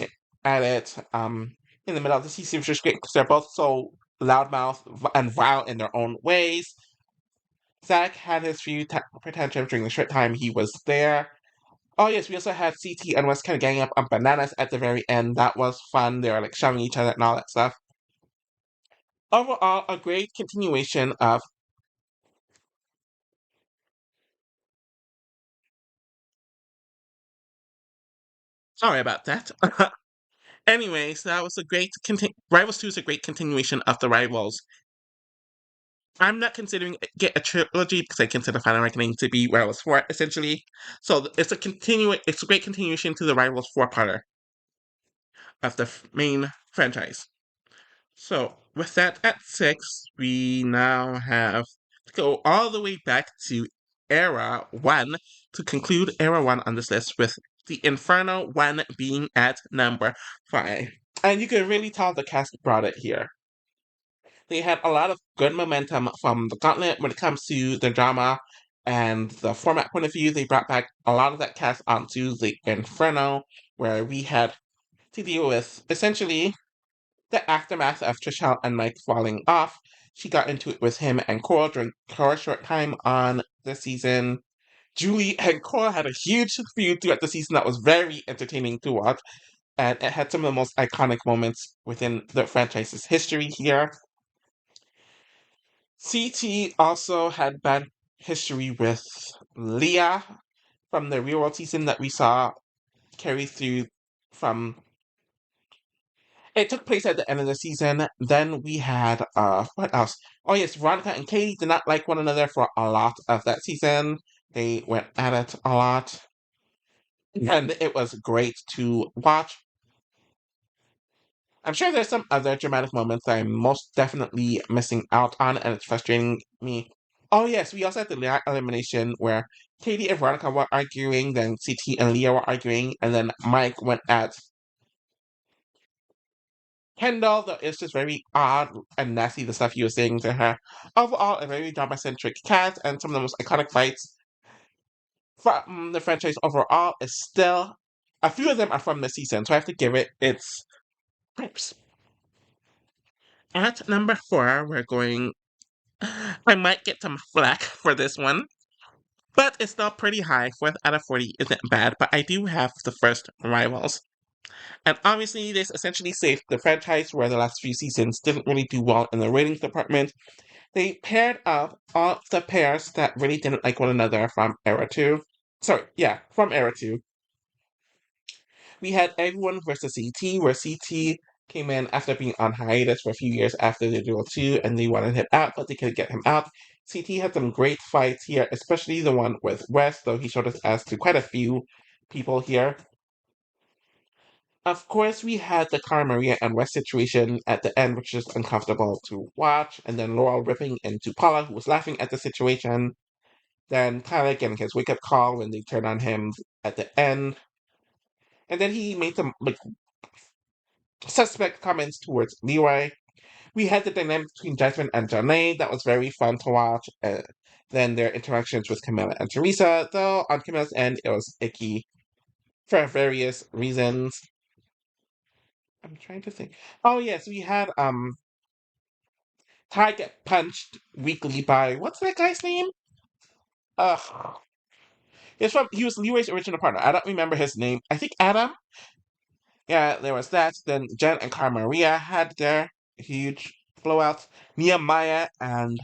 at it in the middle of the season, which is great because they're both so loudmouth and vile in their own ways. Zach had his few temper tantrums during the short time he was there. Oh yes, we also had CT and West kind of ganging up on bananas at the very end. That was fun. They were like shoving each other and all that stuff. Overall, a great continuation of. Sorry about that. Anyways, that was a great Rivals 2 is a great continuation of the Rivals. I'm not considering get a trilogy because I consider Final Reckoning to be Rivals 4 essentially. So it's a great continuation to the Rivals 4-parter of the main franchise. So with that at 6, we now have to go all the way back to Era 1 to conclude Era 1 on this list with the Inferno 1 being at number 5. And you can really tell the cast brought it here. They had a lot of good momentum from the Gauntlet when it comes to the drama and the format point of view. They brought back a lot of that cast onto the Inferno, where we had to deal with essentially the aftermath of Trishelle and Mike falling off. She got into it with him and Coral during her short time on the season. Julie and Coral had a huge feud throughout the season that was very entertaining to watch, and it had some of the most iconic moments within the franchise's history here. CT also had bad history with Leah from the real world season that we saw carry through from. It took place at the end of the season. Then we had what else? Oh yes, Veronica and Katie did not like one another for a lot of that season. They went at it a lot. And it was great to watch. I'm sure there's some other dramatic moments that I'm most definitely missing out on, and it's frustrating me. Oh yes, we also had the elimination where Katie and Veronica were arguing, then CT and Leah were arguing, and then Mike went at Kendall. Though it's just very odd and nasty the stuff he was saying to her. Overall, a very drama-centric cast, and some of the most iconic fights from the franchise overall is still. A few of them are from the season, so I have to give it its props. At number 4, we're going. I might get some flack for this one, but it's still pretty high. 4th out of 40 isn't bad, but I do have the first Rivals. And obviously, this essentially saved the franchise where the last few seasons didn't really do well in the ratings department. They paired up all the pairs that really didn't like one another from Era 2. Sorry, yeah, from Era 2. We had everyone versus CT, where CT came in after being on hiatus for a few years after the Duel 2, and they wanted him out, but they couldn't get him out. CT had some great fights here, especially the one with West, though he showed us as to quite a few people here. Of course, we had the Cara Maria and West situation at the end, which is uncomfortable to watch, and then Laurel ripping into Paula, who was laughing at the situation. Then Tyler getting his wake up call when they turned on him at the end. And then he made some like suspect comments towards Leroy. We had the dynamic between Jasmine and Janae. That was very fun to watch. Then their interactions with Camilla and Teresa, though on Camilla's end, it was icky for various reasons. I'm trying to think. Oh yes, we had Ty get punched weekly by what's that guy's name? Ugh. He was Leroy's original partner. I don't remember his name. I think Adam. Yeah, there was that. Then Jen and Cara Maria had their huge blowouts. Nehemiah and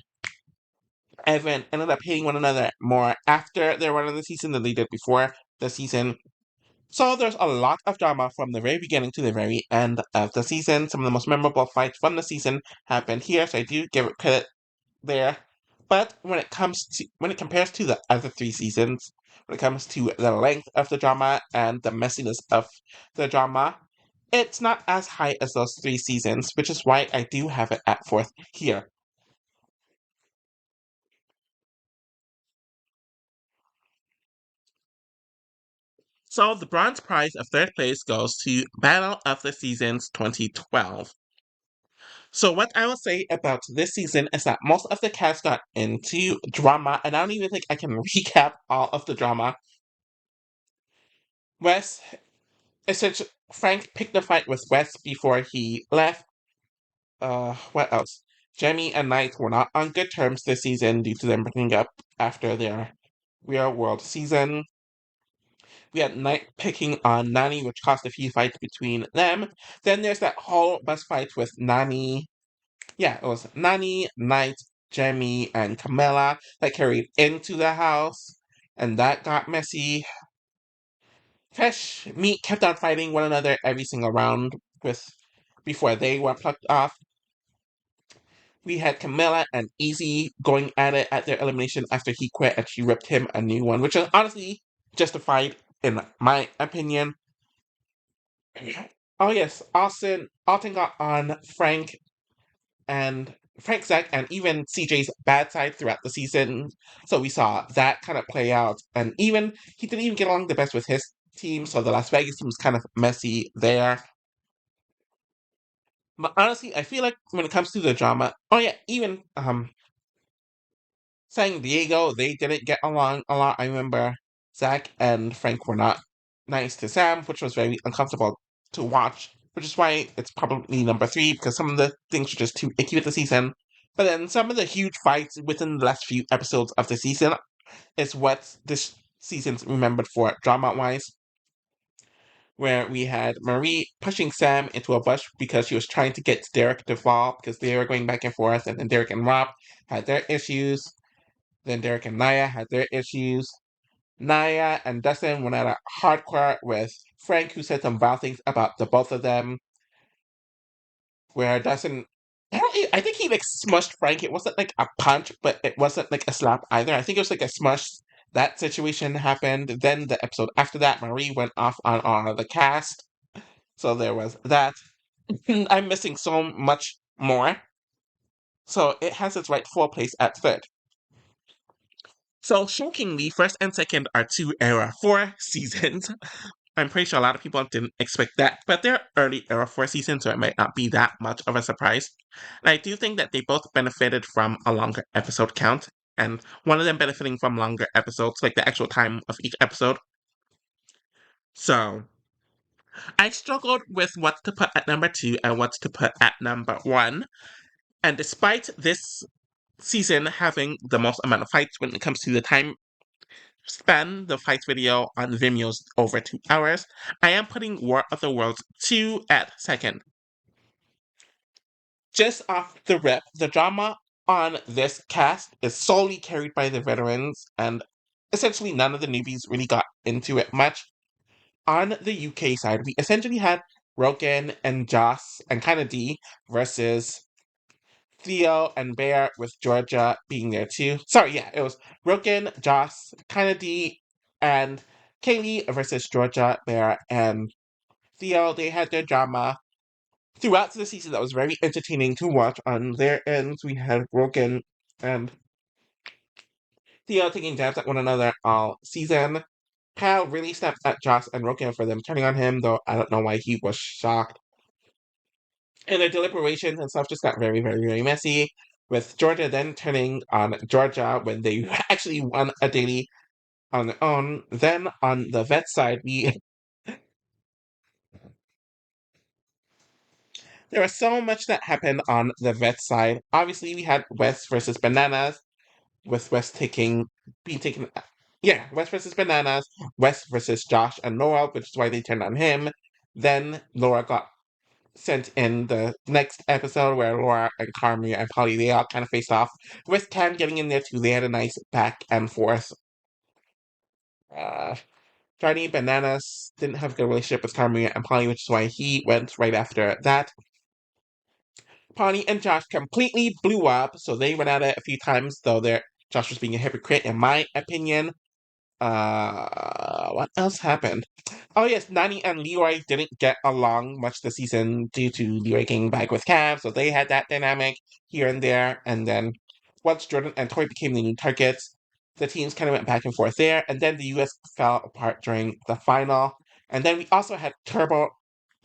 Evan ended up hating one another more after their run of the season than they did before the season. So there's a lot of drama from the very beginning to the very end of the season. Some of the most memorable fights from the season happened here, so I do give it credit there. But when it compares to the other three seasons, when it comes to the length of the drama and the messiness of the drama, it's not as high as those three seasons, which is why I do have it at fourth here. So the bronze prize of third place goes to Battle of the Seasons 2012. So what I will say about this season is that most of the cast got into drama, and I don't even think I can recap all of the drama. Wes, essentially, Frank picked a fight with Wes before he left. What else? Jamie and Knight were not on good terms this season due to them breaking up after their Real World season. We had Knight picking on Nani, which caused a few fights between them. Then there's that whole bus fight with Nani. Yeah, it was Nani, Knight, Jamie, and Camilla that carried into the house, and that got messy. Fresh Meat kept on fighting one another every single round with before they were plucked off. We had Camilla and Easy going at it at their elimination after he quit and she ripped him a new one, which is honestly justified in my opinion. Oh yes, Alton got on Frank, Zach, and even CJ's bad side throughout the season. So we saw that kind of play out. And even he didn't even get along the best with his team, so the Las Vegas team was kind of messy there. But honestly, I feel like when it comes to the drama, oh yeah, even San Diego, they didn't get along a lot. I remember Zach and Frank were not nice to Sam, which was very uncomfortable to watch, which is why it's probably number three, because some of the things were just too icky with the season. But then some of the huge fights within the last few episodes of the season is what this season's remembered for drama wise, where we had Marie pushing Sam into a bush because she was trying to get Derek to fall because they were going back and forth, and then Derek and Rob had their issues. Then Derek and Naya had their issues. Naya and Dustin went at a hardcore with Frank, who said some vile things about the both of them. Where Dustin, I think he like smushed Frank. It wasn't like a punch, but it wasn't like a slap either. I think it was like a smush. That situation happened. Then the episode after that, Marie went off on all of the cast. So there was that. I'm missing so much more. So it has its rightful place at third. So shockingly, first and second are two Era 4 seasons. I'm pretty sure a lot of people didn't expect that, but they're early Era 4 seasons, so it might not be that much of a surprise. And I do think that they both benefited from a longer episode count, and one of them benefiting from longer episodes, like the actual time of each episode. So I struggled with what to put at number two and what to put at number one. And despite this season having the most amount of fights when it comes to the time span, the fight video on Vimeo's over 2 hours, I am putting War of the Worlds 2 at second. Just off the rip, the drama on this cast is solely carried by the veterans, and essentially none of the newbies really got into it much. On the UK side, we essentially had Rogan and Joss and kind of D versus Theo and Bear, with Georgia being there too. Sorry, yeah, it was Rogan, Joss, Kennedy, and Kaylee versus Georgia, Bear, and Theo. They had their drama throughout the season that was very entertaining to watch. On their ends, we had Rogan and Theo taking jabs at one another all season. Kyle really snapped at Joss and Rogan for them turning on him, though I don't know why he was shocked. And their deliberations and stuff just got very, very, very messy, with Georgia then turning on Georgia when they actually won a daily on their own. Then on the vet side, there was so much that happened on the vet side. Obviously, we had West versus Bananas, with West being taken. Yeah, West versus Bananas, West versus Josh and Laura, which is why they turned on him. Then Laura got sent in the next episode where Laura and Carmi and Polly, they all kind of faced off. With Cam getting in there too, they had a nice back and forth. Uh, Johnny Bananas didn't have a good relationship with Carmen and Polly, which is why he went right after that. Polly and Josh completely blew up, so they went at it a few times, though Josh was being a hypocrite, in my opinion. What else happened? Oh yes, Nani and Leroy didn't get along much this season due to Leroy getting back with Cav, so they had that dynamic here and there. And then once Jordan and Tori became the new targets, the teams kind of went back and forth there. And then the US fell apart during the final. And then we also had Turbo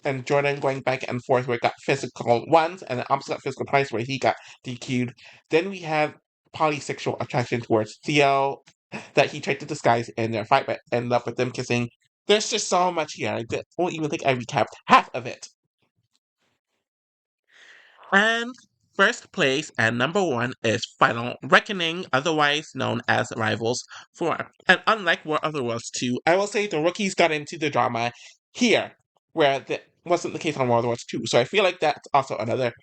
and Jordan going back and forth where it got physical once and then also got physical twice where he got DQ'd. Then we have polysexual attraction towards Theo that he tried to disguise in their fight, but ended up with them kissing. There's just so much here. I don't even think I recapped half of it. And first place and number one is Final Reckoning, otherwise known as Rivals 4. And unlike War of the Worlds 2, I will say the rookies got into the drama here, where that wasn't the case on War of the Worlds 2. So I feel like that's also another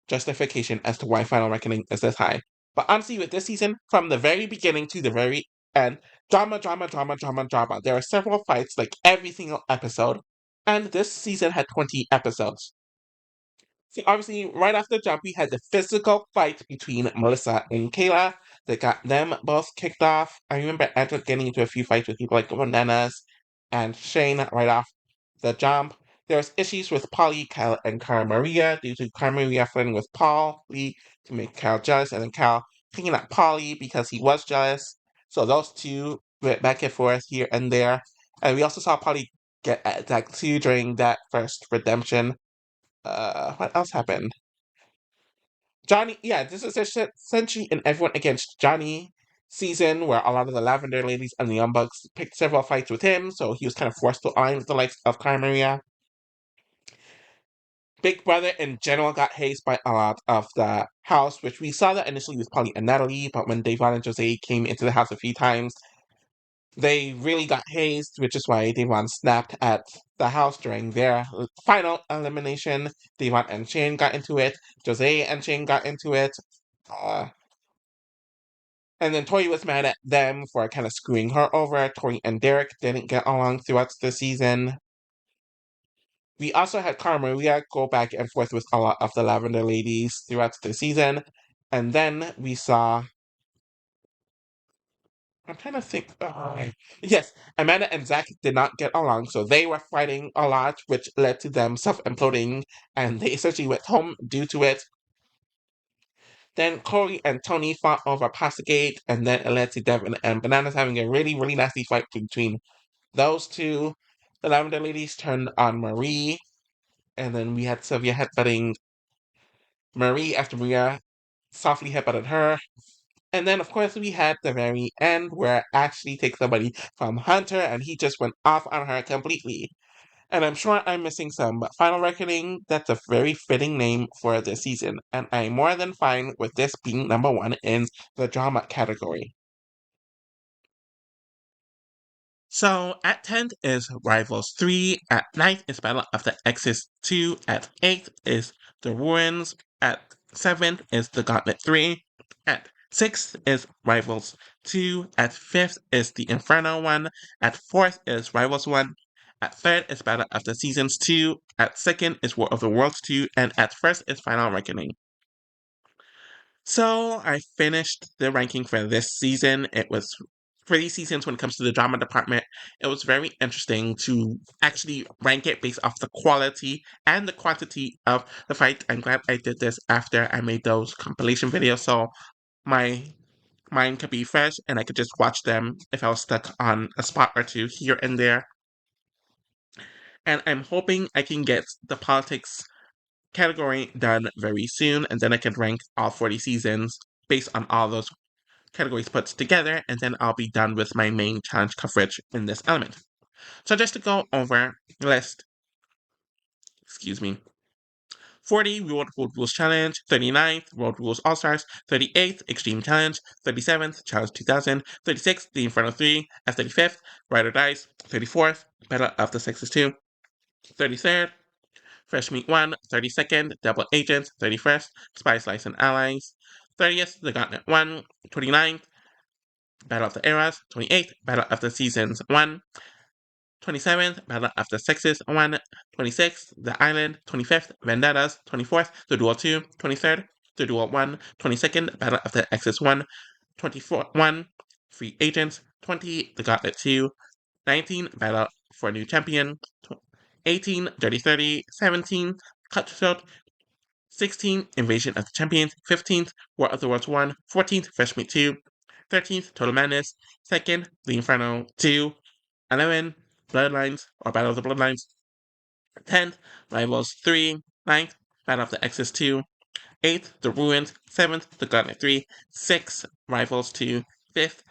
justification as to why Final Reckoning is this high. But honestly, with this season, from the very beginning to the very end, drama, drama, drama, drama, drama. There are several fights like every single episode, and this season had 20 episodes. So obviously, right after jump, we had the physical fight between Melissa and Kayla that got them both kicked off. I remember Edward getting into a few fights with people like Bananas and Shane right off the jump. There was issues with Polly, Kyle, and Cara Maria due to Cara Maria flirting with Paul Lee to make Kyle jealous, and then Kyle picking at Polly because he was jealous. So those two went back and forth here and there. And we also saw Polly get attacked too during that first redemption. What else happened? Johnny, yeah, this is essentially an everyone against Johnny season where a lot of the Lavender Ladies and the Young Bucks picked several fights with him, so he was kind of forced to align with the likes of Cara Maria. Big Brother in general got hazed by a lot of the house, which we saw that initially with Polly and Natalie, but when Devon and Jose came into the house a few times, they really got hazed, which is why Devon snapped at the house during their final elimination. Devon and Shane got into it. Jose and Shane got into it. Uh, and then Tori was mad at them for kind of screwing her over. Tori and Derek didn't get along throughout the season. We also had Cara Maria go back and forth with a lot of the Lavender Ladies throughout the season. And then we saw. I'm trying to think. Yes, Amanda and Zach did not get along, so they were fighting a lot, which led to them self imploding, and they essentially went home due to it. Then Corey and Tony fought over Passagate, and then it led to Devin and Bananas having a really, really nasty fight between those two. The Lavender Ladies turned on Marie, and then we had Sylvia headbutting Marie after Maria softly headbutted her. And then, of course, we had the very end where Ashley takes somebody from Hunter and he just went off on her completely. And I'm sure I'm missing some, but Final Reckoning, that's a very fitting name for this season. And I'm more than fine with this being number one in the drama category. So at 10th is Rivals 3, at 9th is Battle of the Exes 2, at 8th is The Ruins, at 7th is The Gauntlet 3, at 6th is Rivals 2, at 5th is The Inferno 1, at 4th is Rivals 1, at 3rd is Battle of the Seasons 2, at 2nd is War of the Worlds 2, and at 1st is Final Reckoning. So I finished the ranking for this season. It was for these seasons when it comes to the drama department, it was very interesting to actually rank it based off the quality and the quantity of the fight. I'm glad I did this after I made those compilation videos so my mind could be fresh and I could just watch them if I was stuck on a spot or two here and there. And I'm hoping I can get the politics category done very soon, and then I can rank all 40 seasons based on all those categories put together, and then I'll be done with my main challenge coverage in this element. So just to go over the list, excuse me, 40 World Rules Challenge, 39th World Rules All Stars, 38th Extreme Challenge, 37th Challenge 2000, 36th The Inferno 3, as 35th Ride or Dice, 34th Battle of the Sexes 2, 33rd Fresh Meat 1, 32nd Double Agents, 31st Spice License Allies, 30th The Gauntlet 1, 29th Battle of the Eras, 28th Battle of the Seasons 1, 27th, Battle of the Sexes 1, 26th, The Island, 25th, Vendettas, 24th, The Duel 2, 23rd, The Duel 1, 22nd, Battle of the Exes 1, 24th 1, Free Agents, 20, The Gauntlet 2, 19, Battle for a New Champion, 18, Dirty 30, 17, Cutthroat, 16th, Invasion of the Champions, 15th, War of the Worlds 1, 14th, Fresh Meat 2, 13th, Total Madness, 2nd, The Inferno 2, 11, Bloodlines, or Battle of the Bloodlines, 10th, Rivals 3, 9th, Battle of the Exes 2, 8th, The Ruins, 7th, The Gauntlet 3, 6th, Rivals 2, 5th,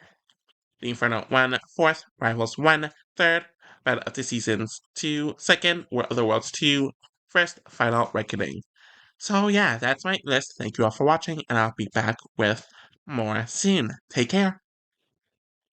The Inferno 1, 4th, Rivals 1, 3rd, Battle of the Seasons 2, 2nd, War of the Worlds 2, 1st, Final Reckoning. So yeah, that's my list. Thank you all for watching, and I'll be back with more soon. Take care.